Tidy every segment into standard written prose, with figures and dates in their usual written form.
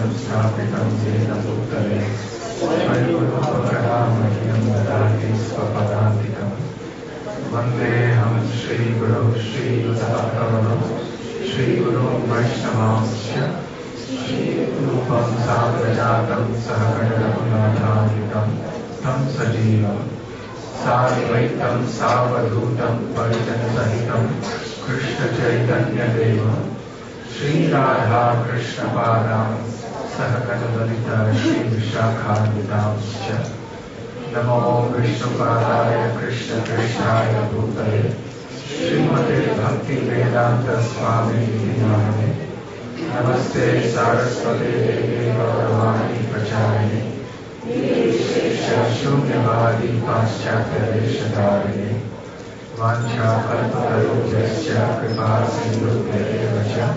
Radham Stapitam Zena Bhutale Svayurupakadamahyam Dadati Svapadantikam Vandeham Shri Guru Shri Yudhakavanam Shri Guru Vaishnavamsya Shri Rupam Sagrajatam Sahaganagunadhavitam Tam Sajivam Sarvaitam Savadutam Parijanasahitam Krishna Chaitanya Devam Shri Radha Krishna Padam Sahaganalalita Shri Vishakhanvitam Cha Namo Vishnu Padaya Krishna Krishnaya Bhutale Srimate Bhakti Vedanta Swami Vinamane Namaste Saraswate Devi Gauravani Pracharine Nirvishesha Shunyavadi Paschatya Deshadharine Vancha Kalpatarujasya Kripa Sindhubhyeva Cha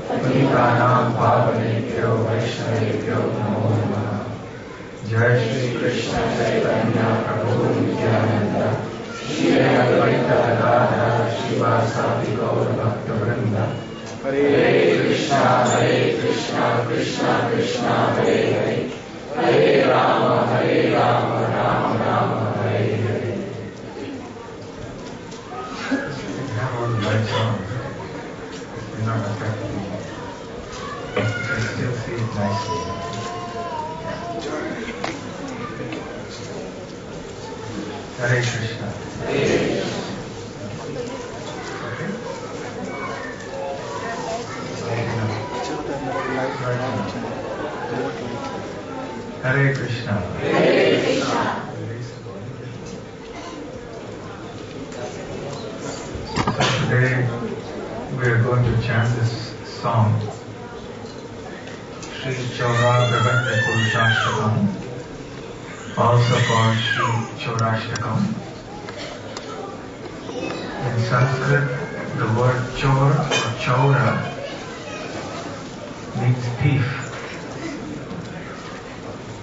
Patitanam Pavanebhyo Vaishnavebhyo Namo Namaha Jai Shri Krishna Chaitanya Prabhu Nityananda Shri Advaita Gadadhara Srivasadi Gaura Bhakta Vrinda Hare Krishna Krishna Krishna Hare Hare Hare Rama Rama Rama Hare Hare. We have all the lights on. We're not affected. You can still see it nicely. Hare Krishna. Okay? Hare Krishna. Hare Krishna. So today we are going to chant this song, Shri Chaura Brahmanya Purushashtakam, also called Shri Chaurashtakam. In Sanskrit, the word Chor or Chaura means thief.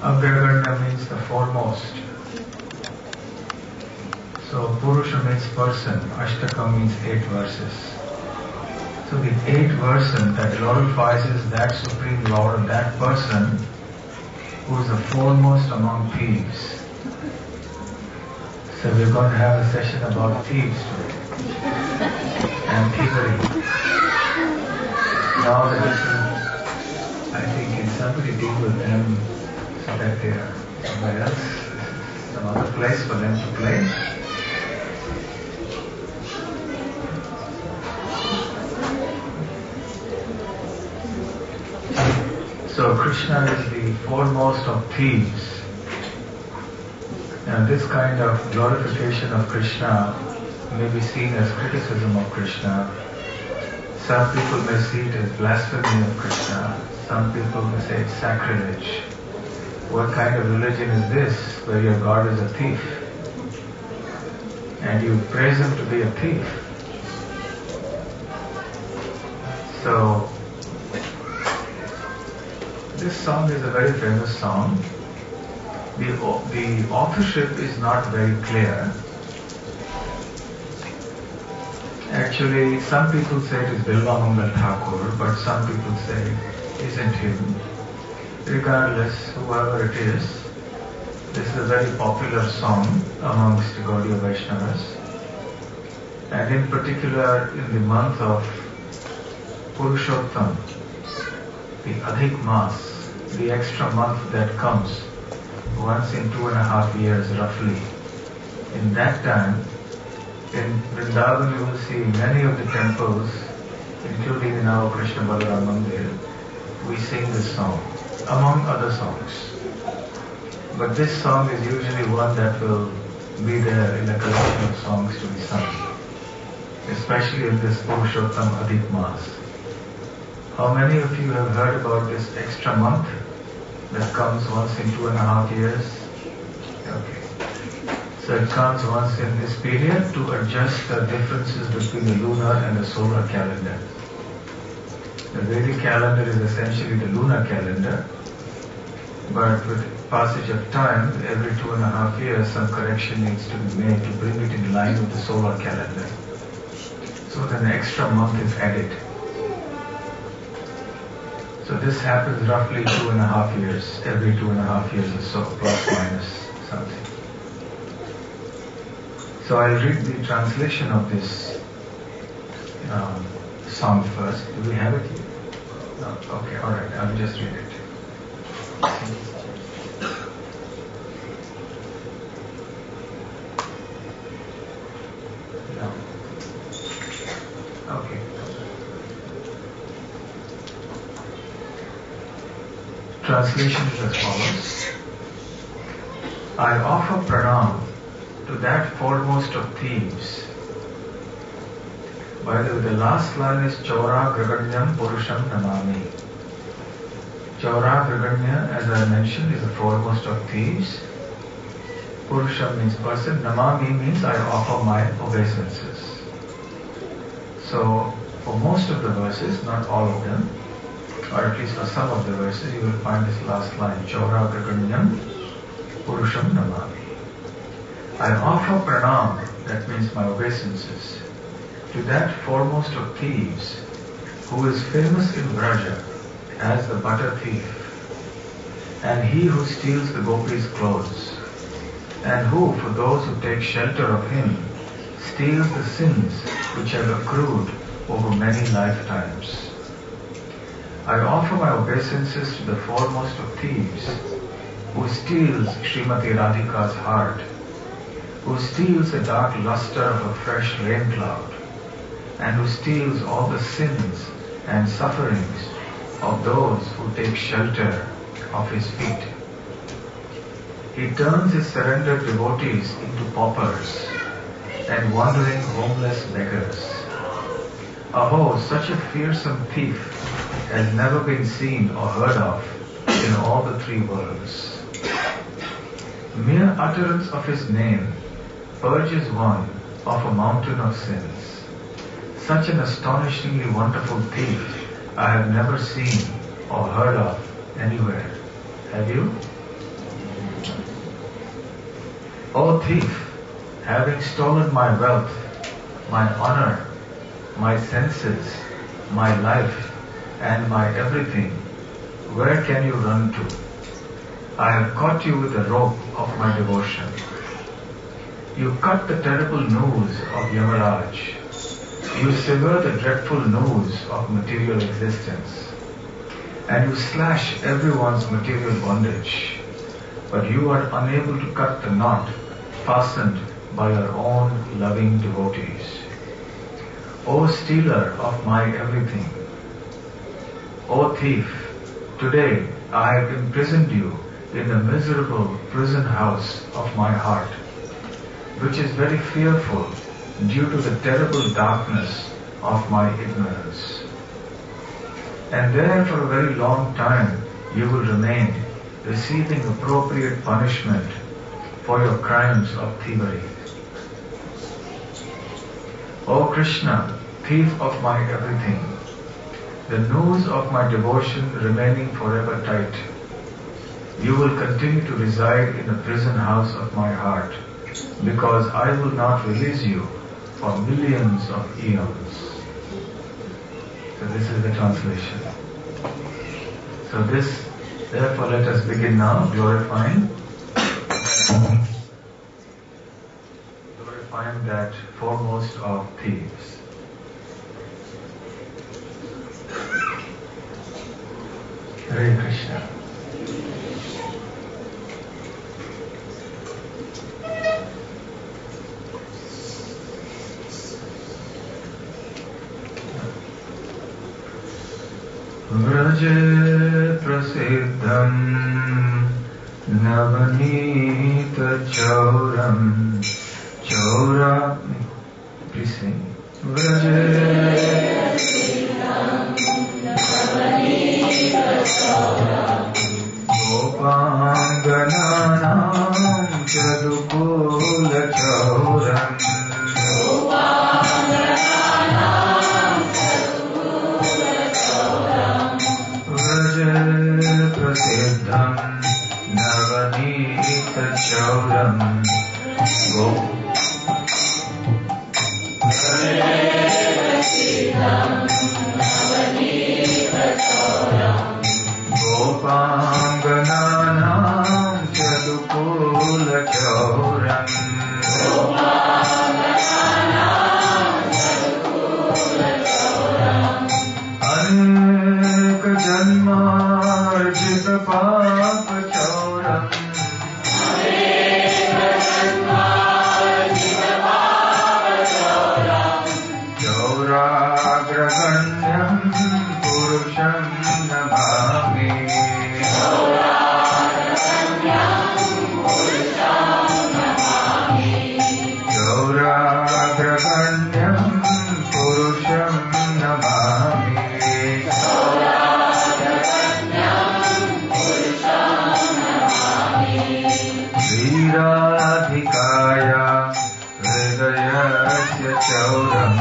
Agragarna means the foremost. So Purusha means person, Ashtakam means 8 verses. So the 8 verses that glorifies is that Supreme Lord, that person who is the foremost among thieves. So we're going to have a session about thieves today and thievery. Now that I think can somebody deal with them so that they are somewhere else, some other place for them to play. So Krishna is the foremost of thieves. And this kind of glorification of Krishna may be seen as criticism of Krishna. Some people may see it as blasphemy of Krishna. Some people may say it's sacrilege. What kind of religion is this where your God is a thief? And you praise him to be a thief. So, this song is a very famous song. The authorship is not very clear. Actually, some people say it is Bilva Mangal Thakur, but some people say it isn't him. Regardless, whoever it is, this is a very popular song amongst Gaudiya Vaishnavas. And in particular, in the month of Purushottam, the Adhik Mas, the extra month that comes once in 2.5 years roughly. In that time, in Vrindavan you will see many of the temples, including in our Krishna Balaram Mandir, we sing this song, among other songs. But this song is usually one that will be there in a collection of songs to be sung, especially in this Purushottam Adhik Mas. How many of you have heard about this extra month that comes once in 2.5 years? Okay. So it comes once in this period to adjust the differences between the lunar and the solar calendar. The Vedic calendar is essentially the lunar calendar, but with passage of time, every 2.5 years, some correction needs to be made to bring it in line with the solar calendar. So then an extra month is added. So this happens roughly 2.5 years, every 2.5 years or so, plus minus something. So I'll read the translation of this song first. Do we have it? No? Okay, alright, I'll just read it. No. Okay. Translation is as follows. I offer pranam to that foremost of thieves. By the way, the last line is Chaura Graganyam Purusham Namami. Chaura Graganya, as I mentioned, is the foremost of thieves. Purusham means person. Namami means I offer my obeisances. So, for most of the verses, not all of them, or at least for some of the verses, you will find this last line, Chaura Graganyam Purusham Namami. I offer pranam, that means my obeisances, to that foremost of thieves, who is famous in Vraja as the butter thief, and he who steals the gopis' clothes, and who, for those who take shelter of him, steals the sins which have accrued over many lifetimes. I offer my obeisances to the foremost of thieves, who steals Srimati Radhika's heart, who steals the dark luster of a fresh rain cloud, and who steals all the sins and sufferings of those who take shelter of his feet. He turns his surrendered devotees into paupers and wandering homeless beggars. Aho, such a fearsome thief has never been seen or heard of in all the three worlds. Mere utterance of his name purges one of a mountain of sins. Such an astonishingly wonderful thief I have never seen or heard of anywhere. Have you? O thief, having stolen my wealth, my honor, my senses, my life, and my everything, where can you run to? I have caught you with the rope of my devotion. You cut the terrible noose of Yamaraj. You sever the dreadful noose of material existence. And you slash everyone's material bondage. But you are unable to cut the knot fastened by your own loving devotees. O stealer of my everything, O thief, today I have imprisoned you in the miserable prison house of my heart, which is very fearful due to the terrible darkness of my ignorance. And there for a very long time you will remain, receiving appropriate punishment for your crimes of thievery. O Krishna, thief of my everything, the noose of my devotion remaining forever tight, you will continue to reside in the prison house of my heart, because I will not release you for millions of eons. So this is the translation. So this, therefore let us begin now glorifying that foremost of thieves. Hare Krishna. Vraje prasiddham navanita chauram chaura. Please sing. Vraje prasiddham navanita chauram gopangananam chadukula chauram. Prasiddham navanita chauram Prasiddham navanita chauram Gopangananam Chadukula Chauram Anek Janmarjita Papa Chauram Chauragraganyam Purusham Namami Chauragraganyam Purusham Namami Radhikaya Hridayasya Chauram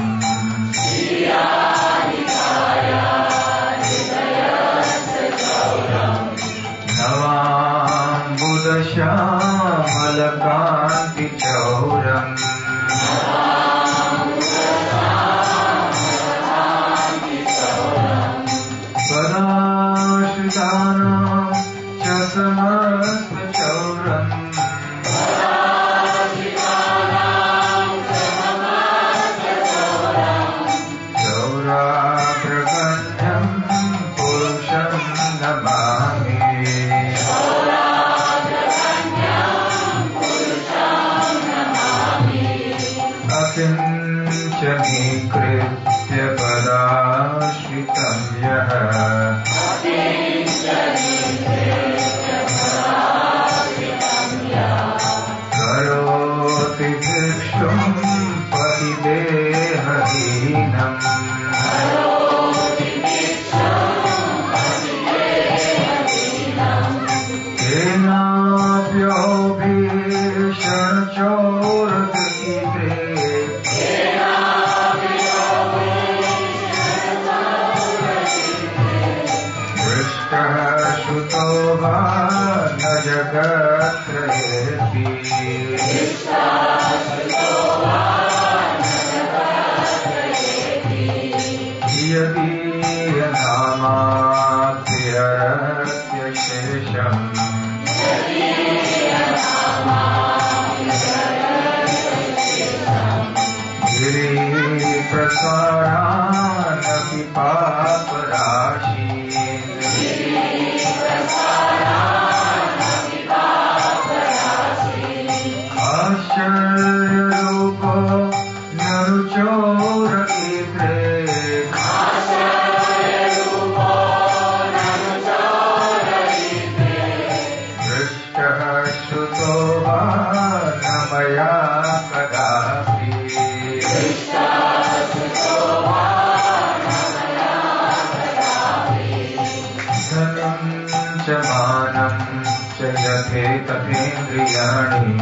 Navam Buddha-Shamalakanti Chauram Padashritanam Chasamasta Chauram Chauragraganyam Purusham Namami Akinchani-kritya padashritam yaha Karoti bhikshum patidehahinam Kenapyo bhishana-choradhite Shuto va na jagatrayeti Yadi namatyarasya shesham Giri prasaranapi paparashi Asharya-rupa naruchora-idre Drishta-shruto va namaya kadapi Dhanam cha manam cha yathe tathendriyani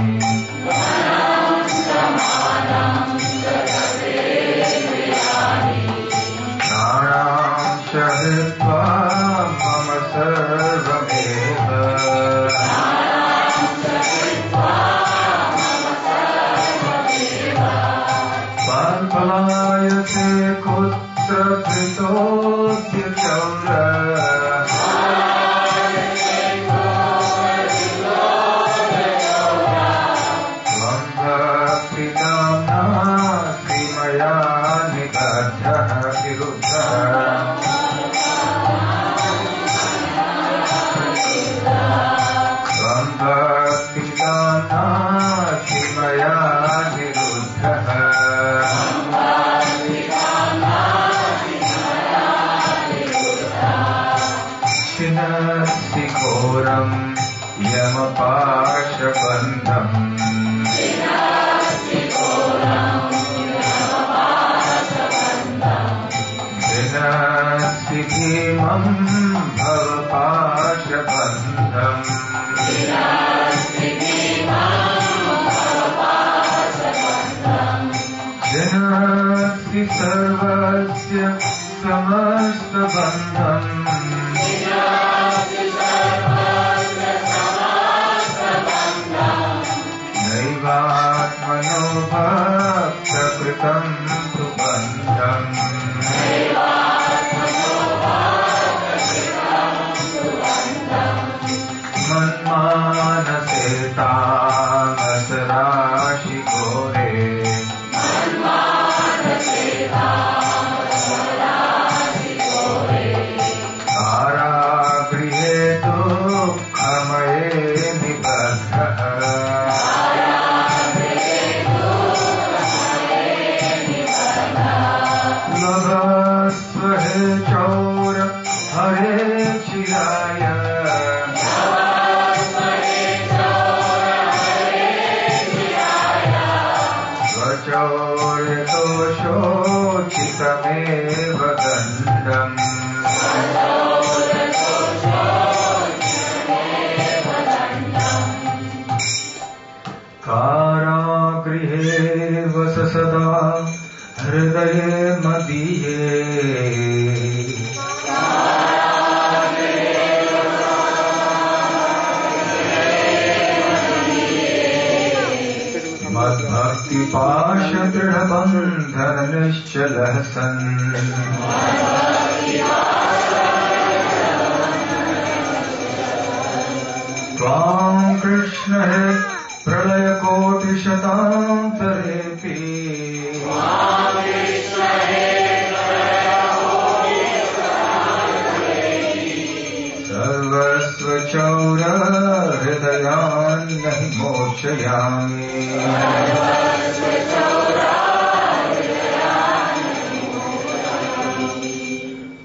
Pranam shahitva mama sarvameva Palpalayate kutra pritodya chaura Sikhoram Yamapashabandham Vinasikhimam Bhavapashabandham Vinasi sarvasya samasta bandham Naivatmano bhakta kritam tu bandham शौर्यदोषोचितमेव दण्डम् कारागृहे वस सदा हृदये मदीये मद्भक्तिपाशदृढबन्धननिश्चलः सन् त्वां कृष्ण हे प्रलयकोटिशतान्तरेऽपि सर्वस्वचौरहृदयान् न हि मोचयामि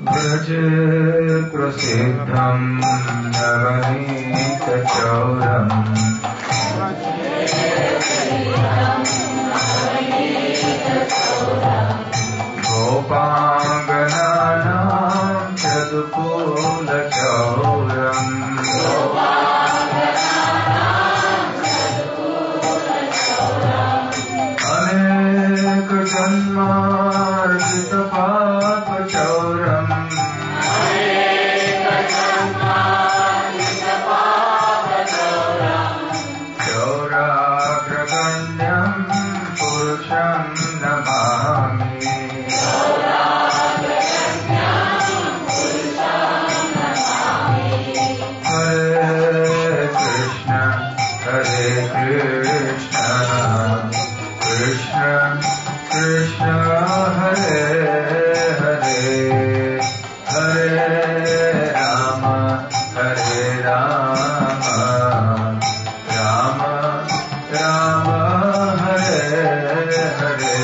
व्रजे प्रसिद्धं नवनीतचौरम् गोपाङ्गनानां चतुर्कुलचौरम् अनेकजन्मार्जितपापचौरम् चौराग्रगण्यं पुरुषं नमामि हरे Krishna Krishna Krishna Hare Hare Hare Ram Ram Ram Hare Hare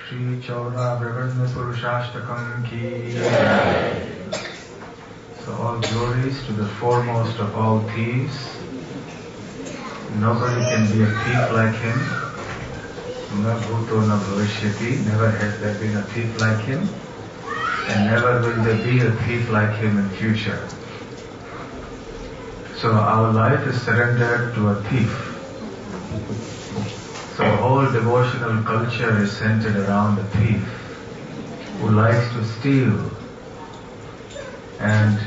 Shri Chaura Brahmana Purushashtakam ki. So all glories to the foremost of all thieves. Nobody can be a thief like him. Na bhuto na bhavishyati. Never has there been a thief like him. And never will there be a thief like him in future. So our life is surrendered to a thief. So whole devotional culture is centered around the thief who likes to steal. And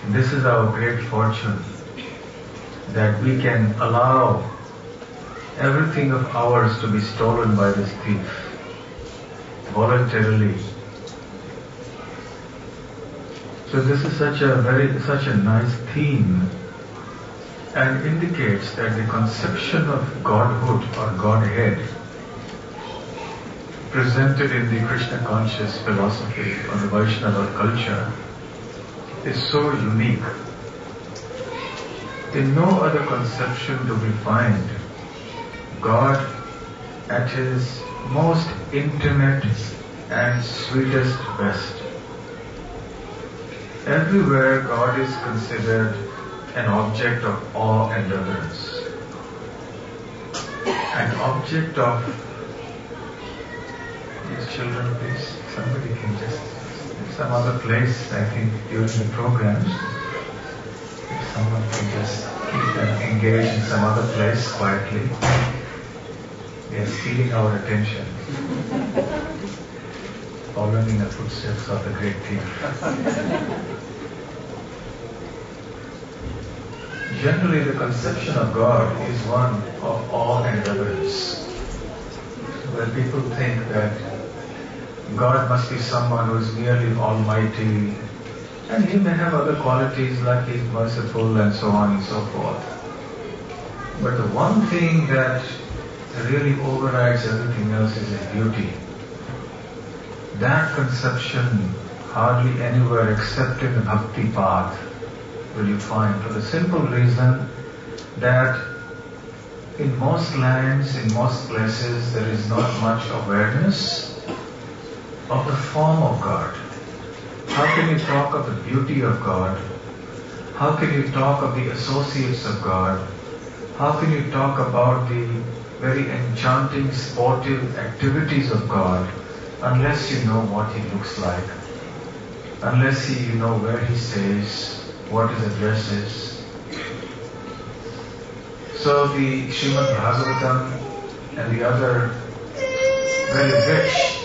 this is our great fortune, that we can allow everything of ours to be stolen by this thief voluntarily. So this is such a nice theme, and indicates that the conception of Godhood or Godhead presented in the Krishna conscious philosophy or the Vaishnava culture is so unique. In no other conception do we find God at his most intimate and sweetest best. Everywhere God is considered an object of awe and reverence, an object of... These children, please, somebody can just, some other place, I think, during the programs, if someone can just keep them engaged in some other place quietly. They are stealing our attention, following in the footsteps of the great thief. Generally, the conception of God is one of awe and reverence, where people think that God must be someone who is merely almighty, and he may have other qualities like he is merciful and so on and so forth. But the one thing that really overrides everything else is his beauty. That conception hardly anywhere except in the bhakti path will you find, for the simple reason that in most lands, in most places, there is not much awareness of the form of God. How can you talk of the beauty of God? How can you talk of the associates of God? How can you talk about the very enchanting sportive activities of God unless you know what he looks like, unless you know where he stays, what his address is? So the Srimad Bhagavatam and the other very rich...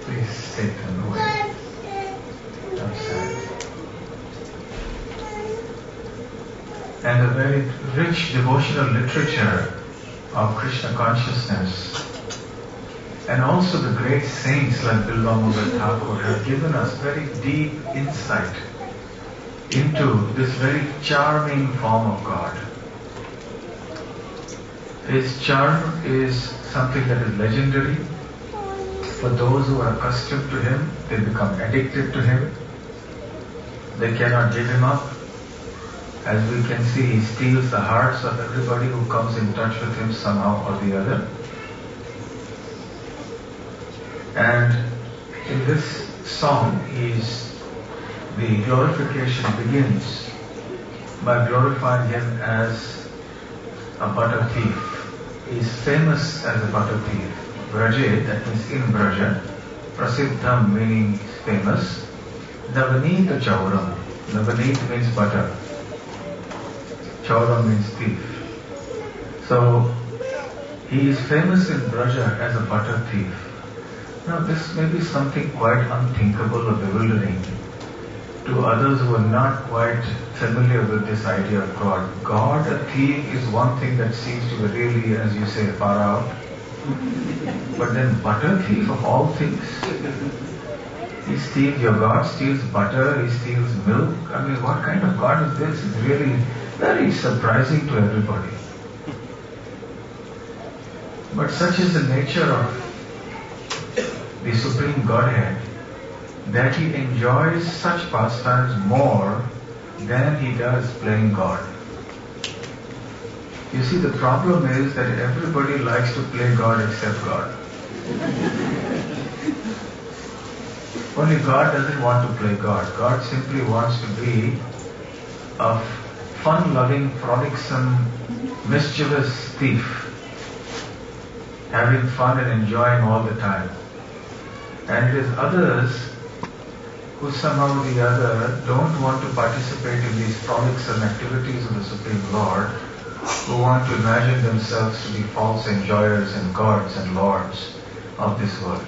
Please take them away outside. And the very rich devotional literature of Krishna consciousness, and also the great saints like Bilvamoga Thakur have given us very deep insight into this very charming form of God. His charm is something that is legendary. For those who are accustomed to him, they become addicted to him. They cannot give him up. As we can see, he steals the hearts of everybody who comes in touch with him somehow or the other. And in this song, the glorification begins by glorifying him as a butter thief. He is famous as a butter thief. Braje, that means in Braja. Prasiddham meaning famous. Navanita Chauram. Navanita means butter. Chauram means thief. So he is famous in Braja as a butter thief. Now this may be something quite unthinkable or bewildering to others who are not quite familiar with this idea of God. God, a thief, is one thing that seems to be really, as you say, far out. But then butter thief of all things. Your God steals butter, he steals milk. I mean, what kind of God is this? It's really very surprising to everybody. But such is the nature of the Supreme Godhead, that he enjoys such pastimes more than he does playing God. You see, the problem is that everybody likes to play God except God. Only God doesn't want to play God. God simply wants to be a fun-loving, frolicsome, mischievous thief, having fun and enjoying all the time. And it is others who somehow or the other don't want to participate in these frolicsome activities of the Supreme Lord, who want to imagine themselves to be false enjoyers and gods and lords of this world.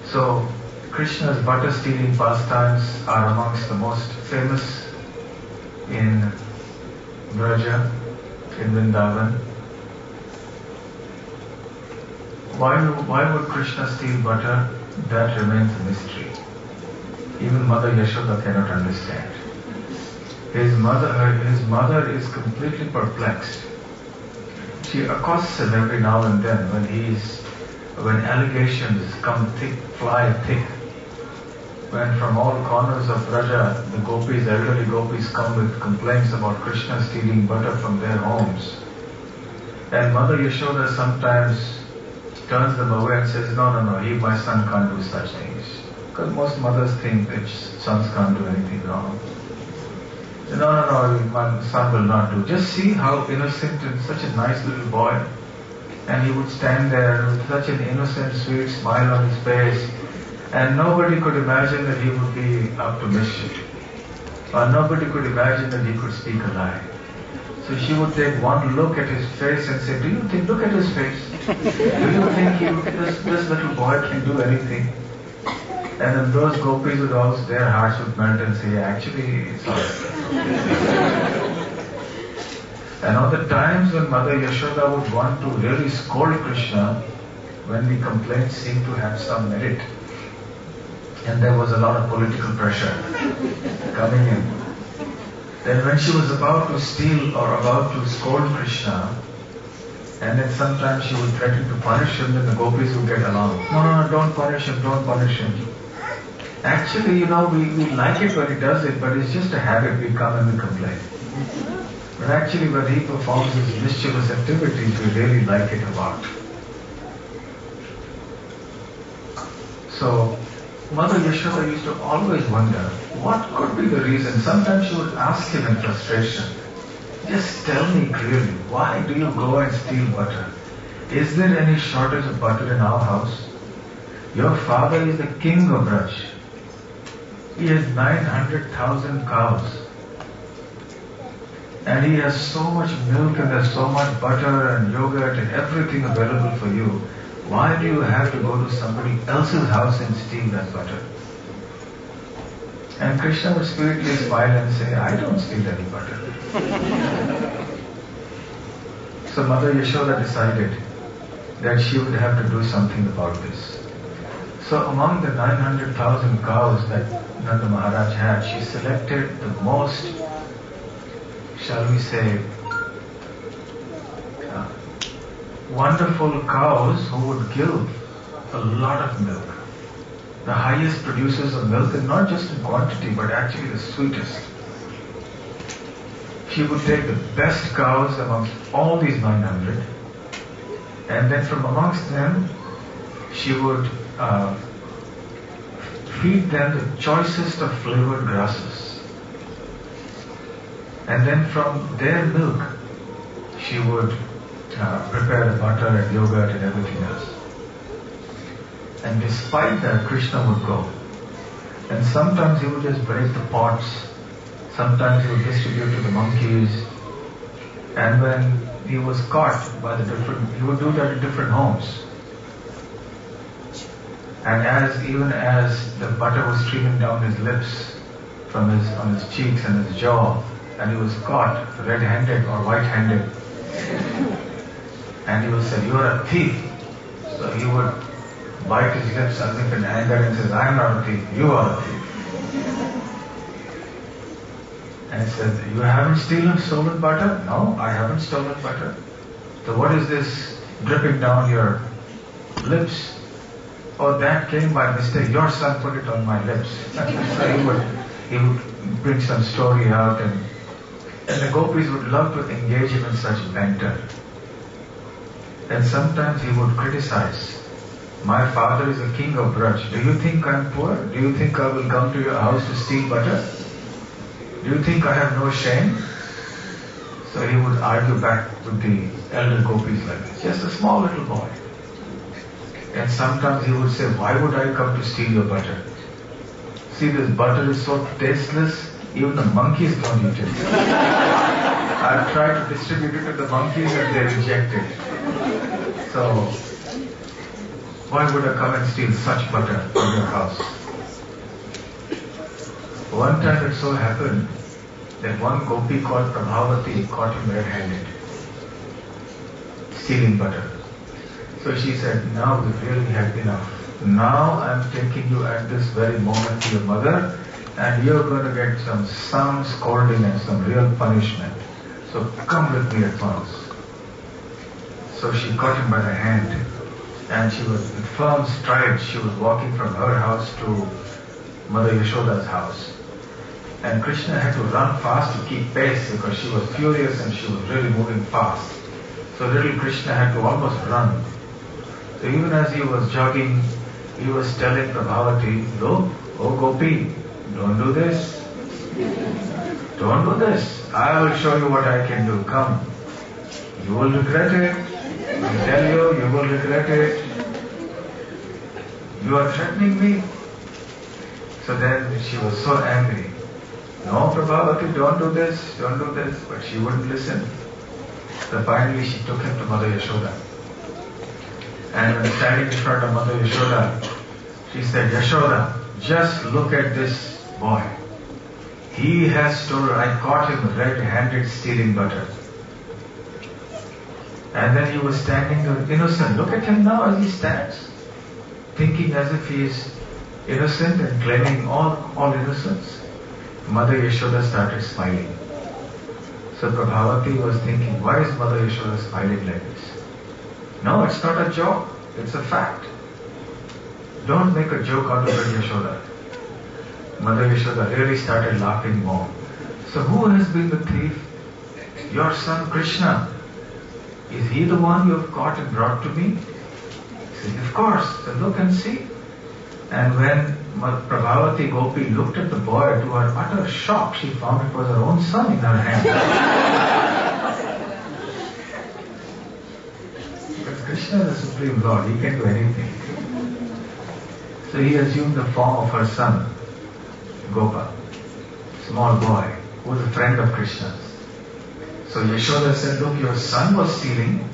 So, Krishna's butter-stealing pastimes are amongst the most famous in Vraja, in Vrindavan. Why would Krishna steal butter? That remains a mystery. Even Mother Yashoda cannot understand. His mother is completely perplexed. She accosts him every now and then when allegations fly thick. When from all corners of Vraja, the elderly gopis come with complaints about Krishna stealing butter from their homes. And Mother Yashoda sometimes turns them away and says, no, my son can't do such things. Because most mothers think that sons can't do anything wrong. No, my son will not do. Just see how innocent and such a nice little boy. And he would stand there with such an innocent, sweet smile on his face. And nobody could imagine that he would be up to mischief. Or nobody could imagine that he could speak a lie. So she would take one look at his face and say, look at his face. Do you think this little boy can do anything? And then those gopis would also, their hearts would melt and say, actually, it's all right. And on the times when Mother Yashoda would want to really scold Krishna, when the complaints seemed to have some merit, and there was a lot of political pressure coming in, then when she was about to steal or about to scold Krishna, and then sometimes she would threaten to punish him, then the gopis would get along. No, don't punish him. Actually, we like it when he does it, but it's just a habit. We come and we complain. But actually, when he performs his mischievous activities, we really like it a lot. So, Mother Yashoda used to always wonder, what could be the reason? Sometimes she would ask him in frustration, just tell me clearly, why do you go and steal butter? Is there any shortage of butter in our house? Your father is the king of Braj. He has 900,000 cows. And he has so much milk and there's so much butter and yogurt and everything available for you. Why do you have to go to somebody else's house and steal that butter? And Krishna would sweetly smile and say, I don't steal any butter. So Mother Yashoda decided that she would have to do something about this. So among the 900,000 cows that Nanda Maharaj had, she selected the most, shall we say, wonderful cows who would give a lot of milk. The highest producers of milk, and not just in quantity, but actually the sweetest. She would take the best cows amongst all these 900, and then from amongst them, she would feed them the choicest of flavored grasses. And then from their milk, she would prepare the butter and yogurt and everything else. And despite that, Krishna would go. And sometimes he would just break the pots. Sometimes he would distribute to the monkeys. And when he was caught by he would do that in different homes. And even as the butter was streaming down his lips, on his cheeks and his jaw, and he was caught red-handed or white-handed, and he would say, you are a thief. So he would bite his lips as if in anger and says, I am not a thief, you are a thief. And he says, you haven't stolen butter? No, I haven't stolen butter. So what is this dripping down your lips? Oh, that came by mistake. Your son put it on my lips. So he would bring some story out, and And the gopis would love to engage him in such banter. And sometimes he would criticize. My father is a king of Braj. Do you think I'm poor? Do you think I will come to your house to steal butter? Do you think I have no shame? So he would argue back with the elder gopis like this. Just a small little boy. And sometimes he would say, why would I come to steal your butter? See, this butter is so tasteless, even the monkeys don't eat it. I've tried to distribute it to the monkeys and they reject it. So, why would I come and steal such butter from your house? One time it so happened that one gopi called Prabhavati caught him red-handed, stealing butter. So she said, now we've really had enough. Now I'm taking you at this very moment to your mother and you're going to get some scolding and some real punishment. So come with me at once. So she caught him by the hand and she was in firm strides. She was walking from her house to Mother Yashoda's house. And Krishna had to run fast to keep pace because she was furious and she was really moving fast. So little Krishna had to almost run. So even as he was jogging, he was telling Prabhavati, look, oh Gopi, don't do this. Don't do this. I will show you what I can do. Come. You will regret it. I tell you, you will regret it. You are threatening me. So then she was so angry. No, Prabhavati, don't do this, don't do this. But she wouldn't listen. So finally she took him to Mother Yashoda. And when standing in front of Mother Yashoda, she said, Yashoda, just look at this boy. He has stolen, I caught him red-handed stealing butter. And then he was standing there innocent. Look at him now as he stands, thinking as if he is innocent and claiming all innocence. Mother Yashoda started smiling. So Prabhavati was thinking, why is Mother Yashoda smiling like this? No, it's not a joke. It's a fact. Don't make a joke out of it, Yashoda. Mother Yashoda really started laughing more. So who has been the thief? Your son Krishna. Is he the one you have caught and brought to me? He said, of course. So look and see. And when Prabhavati Gopi looked at the boy, to her utter shock, she found it was her own son in her hand. Because Krishna is the Supreme Lord, he can do anything. So he assumed the form of her son, Gopa, small boy, who was a friend of Krishna's. So Yashoda said, look, your son was stealing,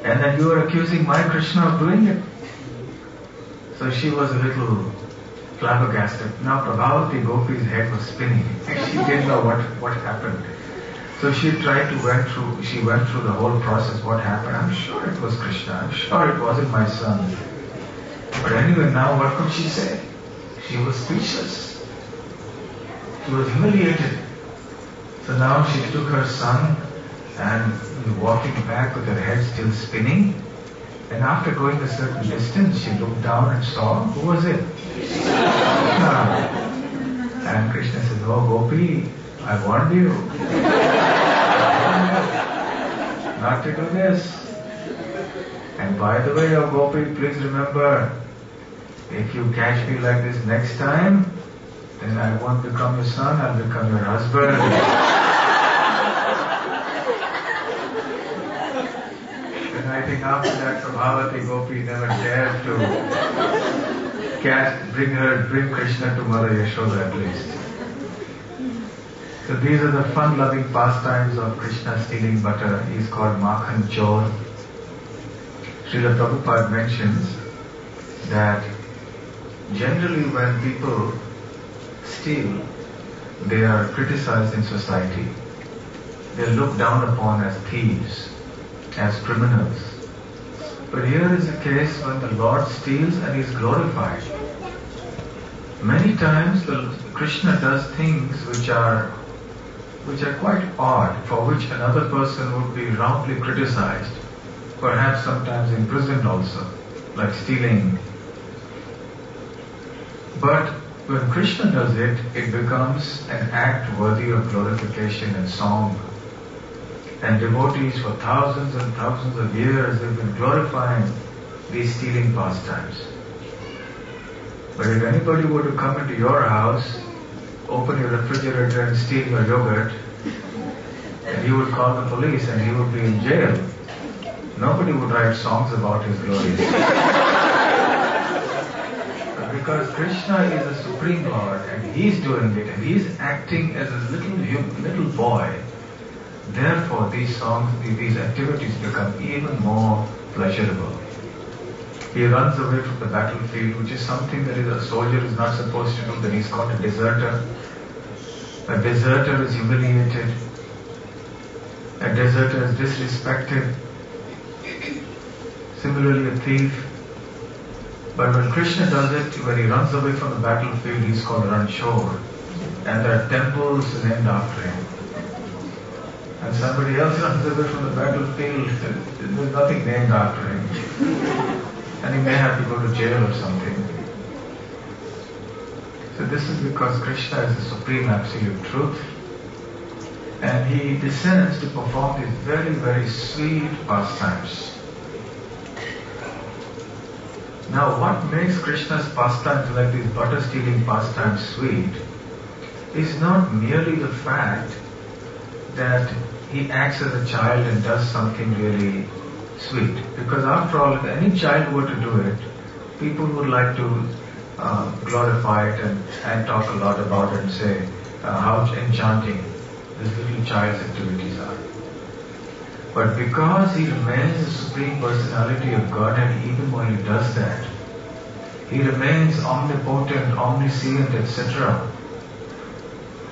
and then you are accusing my Krishna of doing it. So she was a little flabbergasted. Now Prabhavati Gopi's head was spinning. She didn't know what happened. So she went through the whole process, what happened. I'm sure it was Krishna. I'm sure it wasn't my son. But anyway, now what could she say? She was speechless. She was humiliated. So now she took her son and was walking back with her head still spinning. And after going a certain distance, she looked down and saw, who was it? Krishna. And Krishna said, oh Gopi, I warned you not to do this. And by the way, oh Gopi, please remember, if you catch me like this next time, then I won't become your son, I'll become your husband. And I think after that, Prabhavati Gopi never dared to bring Krishna to Mother Yashoda at least. So these are the fun-loving pastimes of Krishna stealing butter. He is called Makhan Chor. Srila Prabhupada mentions that generally when people steal, they are criticized in society. They are looked down upon as thieves, as criminals. But here is a case when the Lord steals and is glorified. Many times Krishna does things which are quite odd, for which another person would be wrongly criticized, perhaps sometimes imprisoned also, like stealing. But When Krishna does it, it becomes an act worthy of glorification and song. And devotees for thousands and thousands of years have been glorifying these stealing pastimes. But if anybody were to come into your house, open your refrigerator and steal your yogurt, and you would call the police and he would be in jail. Nobody would write songs about his glories. But because Krishna is the Supreme Lord and He's doing it and He's acting as a little boy, therefore these songs, these activities become even more pleasurable. He runs away from the battlefield, which is something that a soldier is not supposed to do. Then he's called a deserter. A deserter is humiliated. A deserter is disrespected. Similarly, a thief. But when Krishna does it, when he runs away from the battlefield, he's called Ranchor. And there are temples named after him. And somebody else runs away from the battlefield, there's nothing named after him. And he may have to go to jail or something. So this is because Krishna is the supreme absolute truth. And he descends to perform these very, very sweet pastimes. Now what makes Krishna's pastimes like these butter-stealing pastimes sweet is not merely the fact that he acts as a child and does something really sweet. Because after all, if any child were to do it, people would like to glorify it and talk a lot about it and say how enchanting this little child's activities are. But because he remains the Supreme Personality of Godhead even when he does that, he remains omnipotent, omniscient, etc.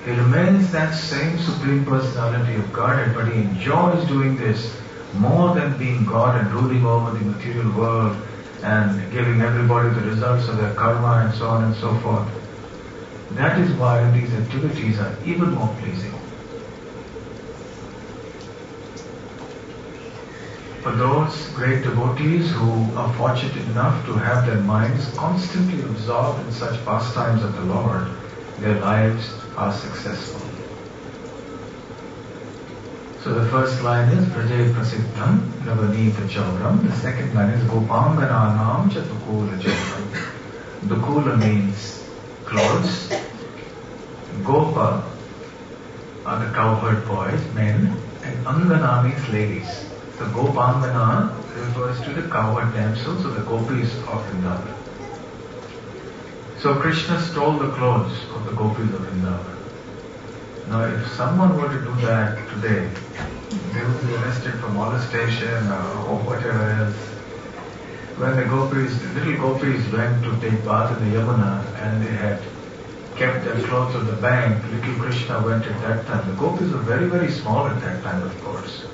He remains that same Supreme Personality of Godhead, but he enjoys doing this more than being God and ruling over the material world and giving everybody the results of their karma and so on and so forth. That is why these activities are even more pleasing. For those great devotees who are fortunate enough to have their minds constantly absorbed in such pastimes of the Lord, their lives are successful. So the first line is Praje Prasiddham Navanita Chauram. The second line is Gopangananam Chatukula Chauram. Dukula means clothes. Gopa are the cowherd boys, men, and Angana means ladies. So Gopangana refers to the cowherd damsels or the gopis of Vrindavan. So Krishna stole the clothes of the gopis of Vrindavan. Now if someone were to do that today, they would be arrested for molestation or whatever else. When the little gopis went to take bath in the Yamuna and they had kept their clothes on the bank, little Krishna went at that time. The gopis were very, very small at that time, of course.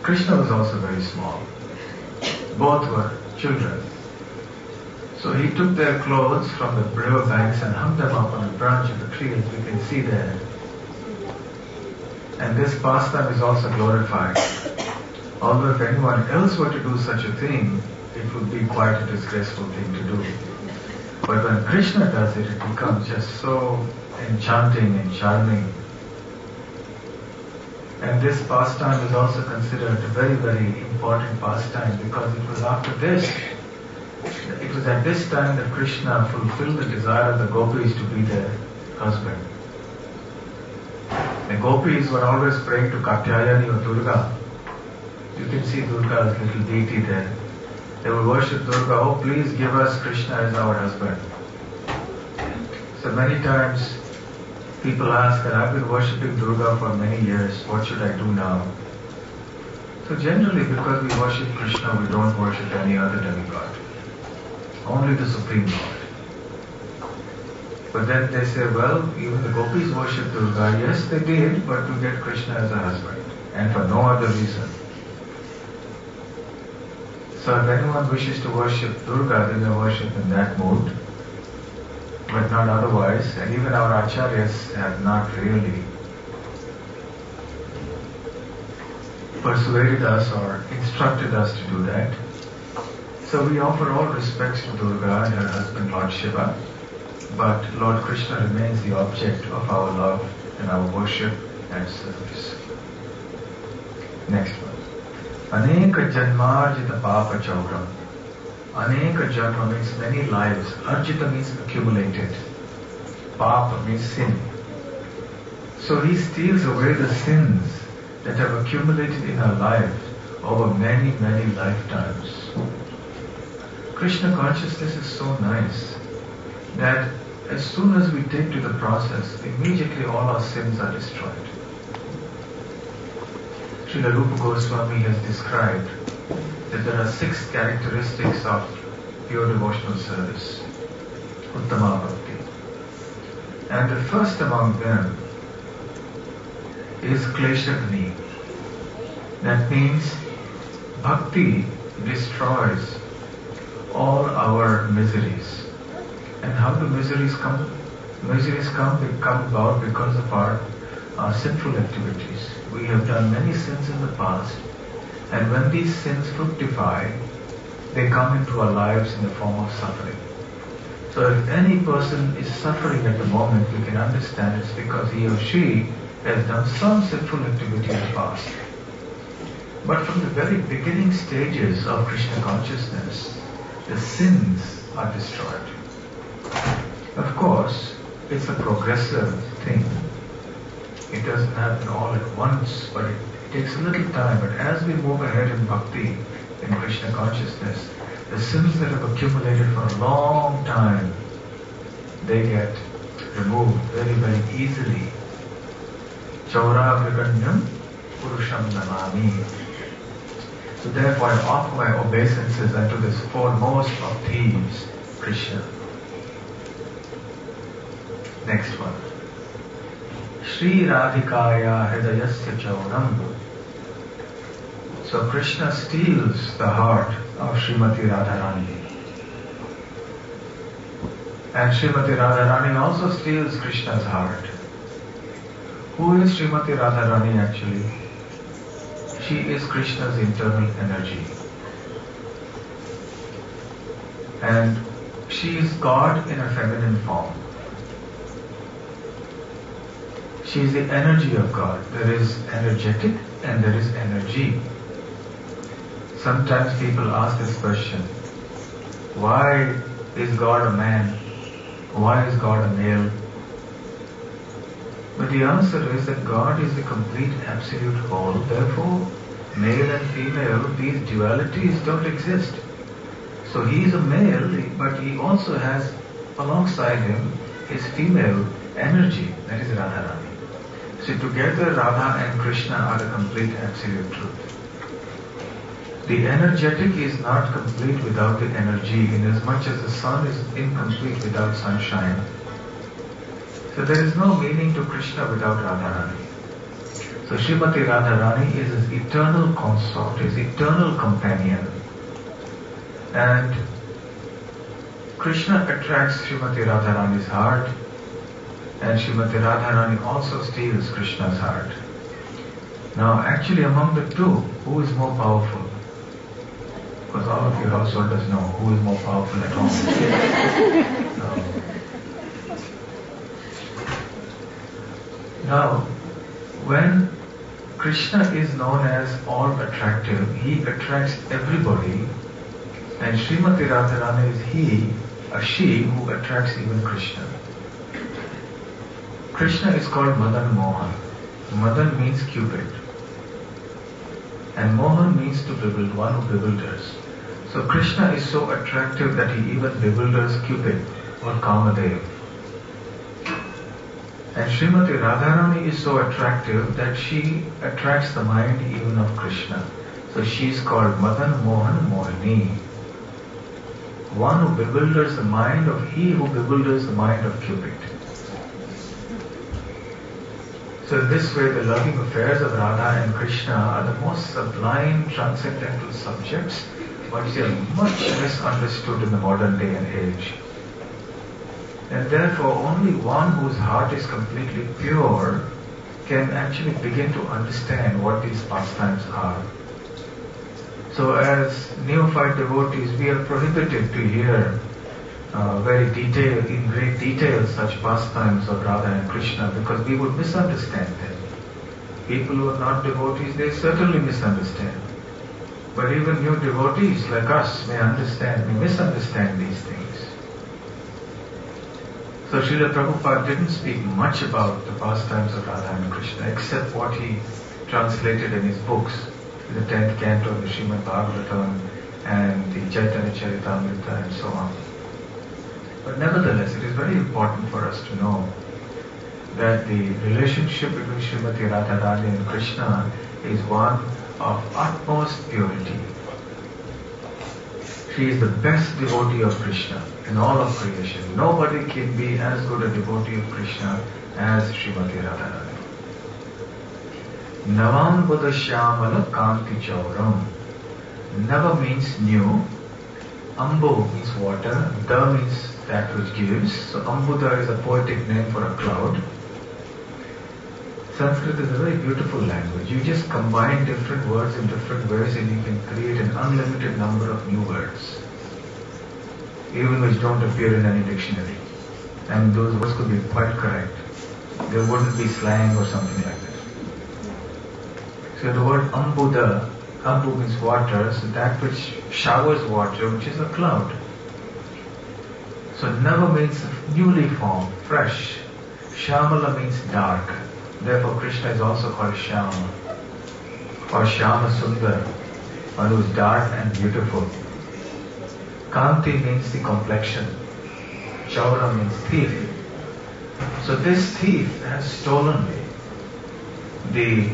Krishna was also very small. Both were children. So he took their clothes from the river banks and hung them up on a branch of a tree, as we can see there. And this pastime is also glorified. Although if anyone else were to do such a thing, it would be quite a disgraceful thing to do. But when Krishna does it, it becomes just so enchanting and charming. And this pastime is also considered a very, very important pastime because it was after this, it was at this time that Krishna fulfilled the desire of the gopis to be their husband. The gopis were always praying to Katyayani or Durga. You can see Durga's little deity there. They would worship Durga, oh please give us Krishna as our husband. So many times people ask that I've been worshipping Durga for many years, what should I do now? So generally because we worship Krishna, we don't worship any other demigod. Only the Supreme Lord. But then they say, well, even the gopis worship Durga. Yes, they did, but to get Krishna as a husband. And for no other reason. So if anyone wishes to worship Durga, they may worship in that mood. But not otherwise. And even our acharyas have not really persuaded us or instructed us to do that. So we offer all respects to Durga and her husband Lord Shiva. but Lord Krishna remains the object of our love and our worship and service. Next one. Aneka janmarjita papa chauram. Aneka janma means many lives. Arjita means accumulated. Papa means sin. So he steals away the sins that have accumulated in our lives over many, many lifetimes. Krishna consciousness is so nice that as soon as we take to the process, immediately all our sins are destroyed. Srila Rupa Goswami has described that there are 6 characteristics of pure devotional service, Uttama Bhakti. And the first among them is Kleshagni. That means Bhakti destroys all our miseries. And how do miseries come? Miseries come about because of our sinful activities. We have done many sins in the past, and when these sins fructify, they come into our lives in the form of suffering. So if any person is suffering at the moment, we can understand it's because he or she has done some sinful activity in the past. But from the very beginning stages of Krishna consciousness, the sins are destroyed. Of course, it's a progressive thing. It doesn't happen all at once, but it takes a little time. But as we move ahead in bhakti, in Krishna consciousness, the sins that have accumulated for a long time, they get removed very, very easily. Chaura Vriganyam Purusham Namami. So therefore I offer my obeisances unto this foremost of thieves, Krishna. Next one. Shri Radhikaya Hridayasya Chauram. So Krishna steals the heart of Srimati Radharani. And Srimati Radharani also steals Krishna's heart. Who is Srimati Radharani actually? She is Krishna's internal energy. And she is God in a feminine form. She is the energy of God. There is energetic and there is energy. Sometimes people ask this question, why is God a man? Why is God a male? But the answer is that God is the complete absolute whole. Therefore, male and female, these dualities don't exist. So he is a male, but he also has alongside him his female energy, that is Radharani. So together Radha and Krishna are the complete absolute truth. The energetic is not complete without the energy, inasmuch as the sun is incomplete without sunshine. So there is no meaning to Krishna without Radharani. So Srimati Radharani is his eternal consort, his eternal companion. And Krishna attracts Srimati Radharani's heart, and Srimati Radharani also steals Krishna's heart. Now actually among the two, who is more powerful? Because all of you householders know who is more powerful at home. Now, when Krishna is known as all attractive, he attracts everybody, and Srimati Radharani is a she who attracts even Krishna. Krishna is called Madan Mohan. Madan means Cupid. And Mohan means to bewilder, one who bewilders. So Krishna is so attractive that he even bewilders Cupid or Kamadev. And Srimati Radharani is so attractive that she attracts the mind even of Krishna. So she is called Madan Mohan Mohini. One who bewilders the mind of he who bewilders the mind of Cupid. So in this way the loving affairs of Radha and Krishna are the most sublime transcendental subjects, but they are much misunderstood in the modern day and age. And therefore only one whose heart is completely pure can actually begin to understand what these pastimes are. So as neophyte devotees, we are prohibited to hear in great detail such pastimes of Radha and Krishna, because we would misunderstand them. People who are not devotees, they certainly misunderstand. But even new devotees like us may misunderstand these things. So Srila Prabhupada didn't speak much about the pastimes of Radha and Krishna, except what he translated in his books, the 10th canto of the Srimad Bhagavatam and the Chaitanya Charitamrita and so on. But nevertheless, it is very important for us to know that the relationship between Srimati Radharani and Krishna is one of utmost purity. She is the best devotee of Krishna in all of creation. Nobody can be as good a devotee of Krishna as Srimati Radharani. Navam Buddha Shyamala Kanti Chauram. Nava means new. Ambu means water. Da means that which gives. So Ambuda is a poetic name for a cloud. Sanskrit is a very beautiful language. You just combine different words in different ways and you can create an unlimited number of new words, even which don't appear in any dictionary. And those words could be quite correct. There wouldn't be slang or something like that. So the word Ambuda, Ambu means water, so that which showers water, which is a cloud. So Nava means newly formed, fresh. Shyamala means dark. Therefore Krishna is also called Shyama, or Shyama Sundar, one who is dark and beautiful. Kanti means the complexion. Chaura means thief. So this thief has stolen the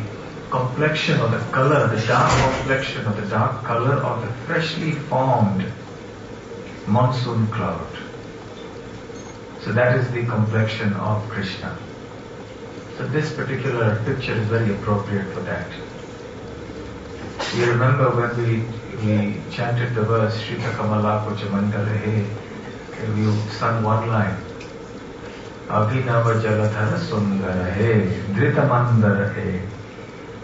complexion or the color, the dark complexion or the dark color of the freshly formed monsoon cloud. So that is the complexion of Krishna. So this particular picture is very appropriate for that. You remember when we chanted the verse Shrita Kamala Puchamandalahe, we sung one line. Abhinava Jaladhara Sundarahe, Dhritamandarahe.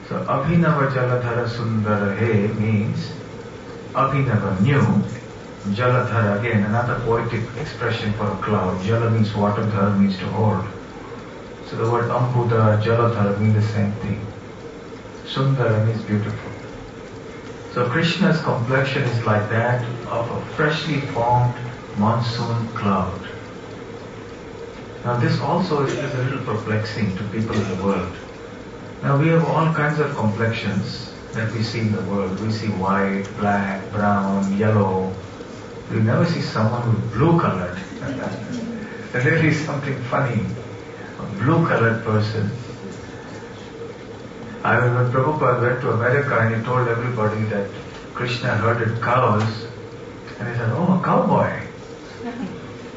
So Abhinava Jaladhara Sundarahe means Abhinava, new. Jaladhara, again another poetic expression for a cloud. Jala means water, dhara means to hold. So the word Ambuda, Jaladhara mean the same thing. Sundara means beautiful. So Krishna's complexion is like that of a freshly formed monsoon cloud. Now this also is a little perplexing to people in the world. Now we have all kinds of complexions that we see in the world. We see white, black, brown, yellow. We never see someone who's blue colored. There really is something funny. Blue colored person. I remember when Prabhupada went to America and he told everybody that Krishna herded cows, and he said, "Oh, a cowboy."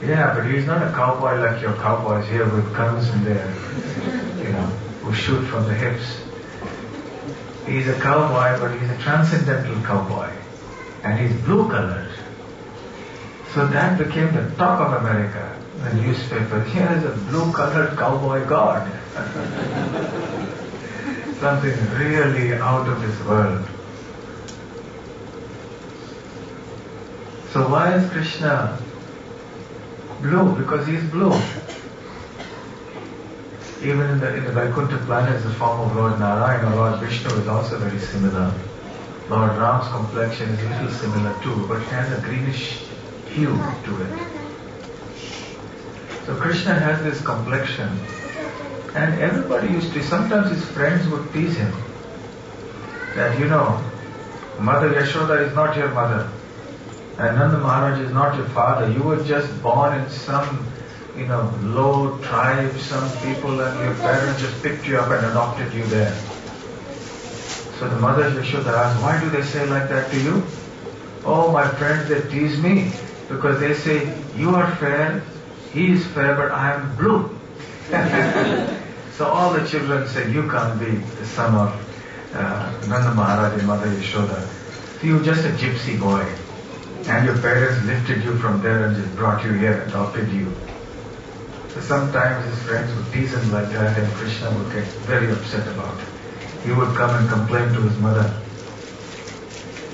Yeah, but he's not a cowboy like your cowboys here with guns in there, who shoot from the hips. He's a cowboy, but he's a transcendental cowboy, and he's blue colored. So that became the talk of America. The newspaper, here is a blue-colored cowboy god. Something really out of this world. So why is Krishna blue? Because he is blue. Even in the Vaikuntha planet, the form of Lord Narayana or Lord Vishnu is also very similar. Lord Ram's complexion is a little similar too, but it has a greenish hue to it. So Krishna has this complexion, and everybody sometimes his friends would tease him that, Mother Yashoda is not your mother, and Nanda Maharaj is not your father. You were just born in some, low tribe, some people, and your parents just picked you up and adopted you there. So the mother Yashoda asked, why do they say like that to you? Oh, my friends, they tease me because they say, you are fair, he is fair, but I am blue. So all the children said, you can't be the son of Nanda Maharaj and Mother Yashoda. You were just a gypsy boy. And your parents lifted you from there and just brought you here, adopted you. So sometimes his friends would tease him like that, and Krishna would get very upset about it. He would come and complain to his mother.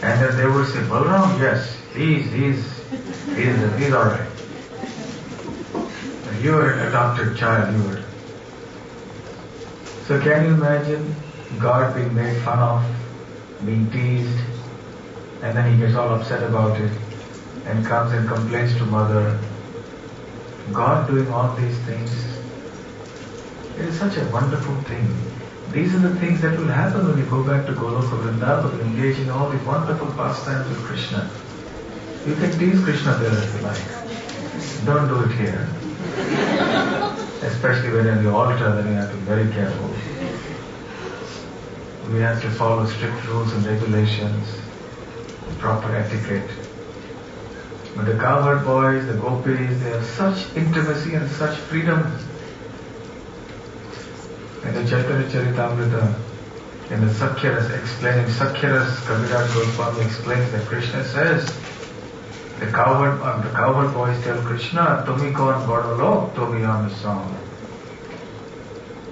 And then they would say, Balaram, yes, he's alright. You are an adopted child, you were. So can you imagine God being made fun of, being teased, and then he gets all upset about it and comes and complains to mother. God doing all these things. It is such a wonderful thing. These are the things that will happen when you go back to Goloka Vrindavan, engage in all these wonderful pastimes with Krishna. You can tease Krishna there if you like. Don't do it here. Especially when you're on the altar, then you have to be very careful. We have to follow strict rules and regulations, proper etiquette. But the cowherd boys, the gopis, they have such intimacy and such freedom. In the Chaitanya Charitamrita, in the Sakhyaras explaining, Sakhyaras, Kaviraj Goswami explains that Krishna says, the cowherd boys tell Krishna, Tumi kaun badolo, Tumi amisam.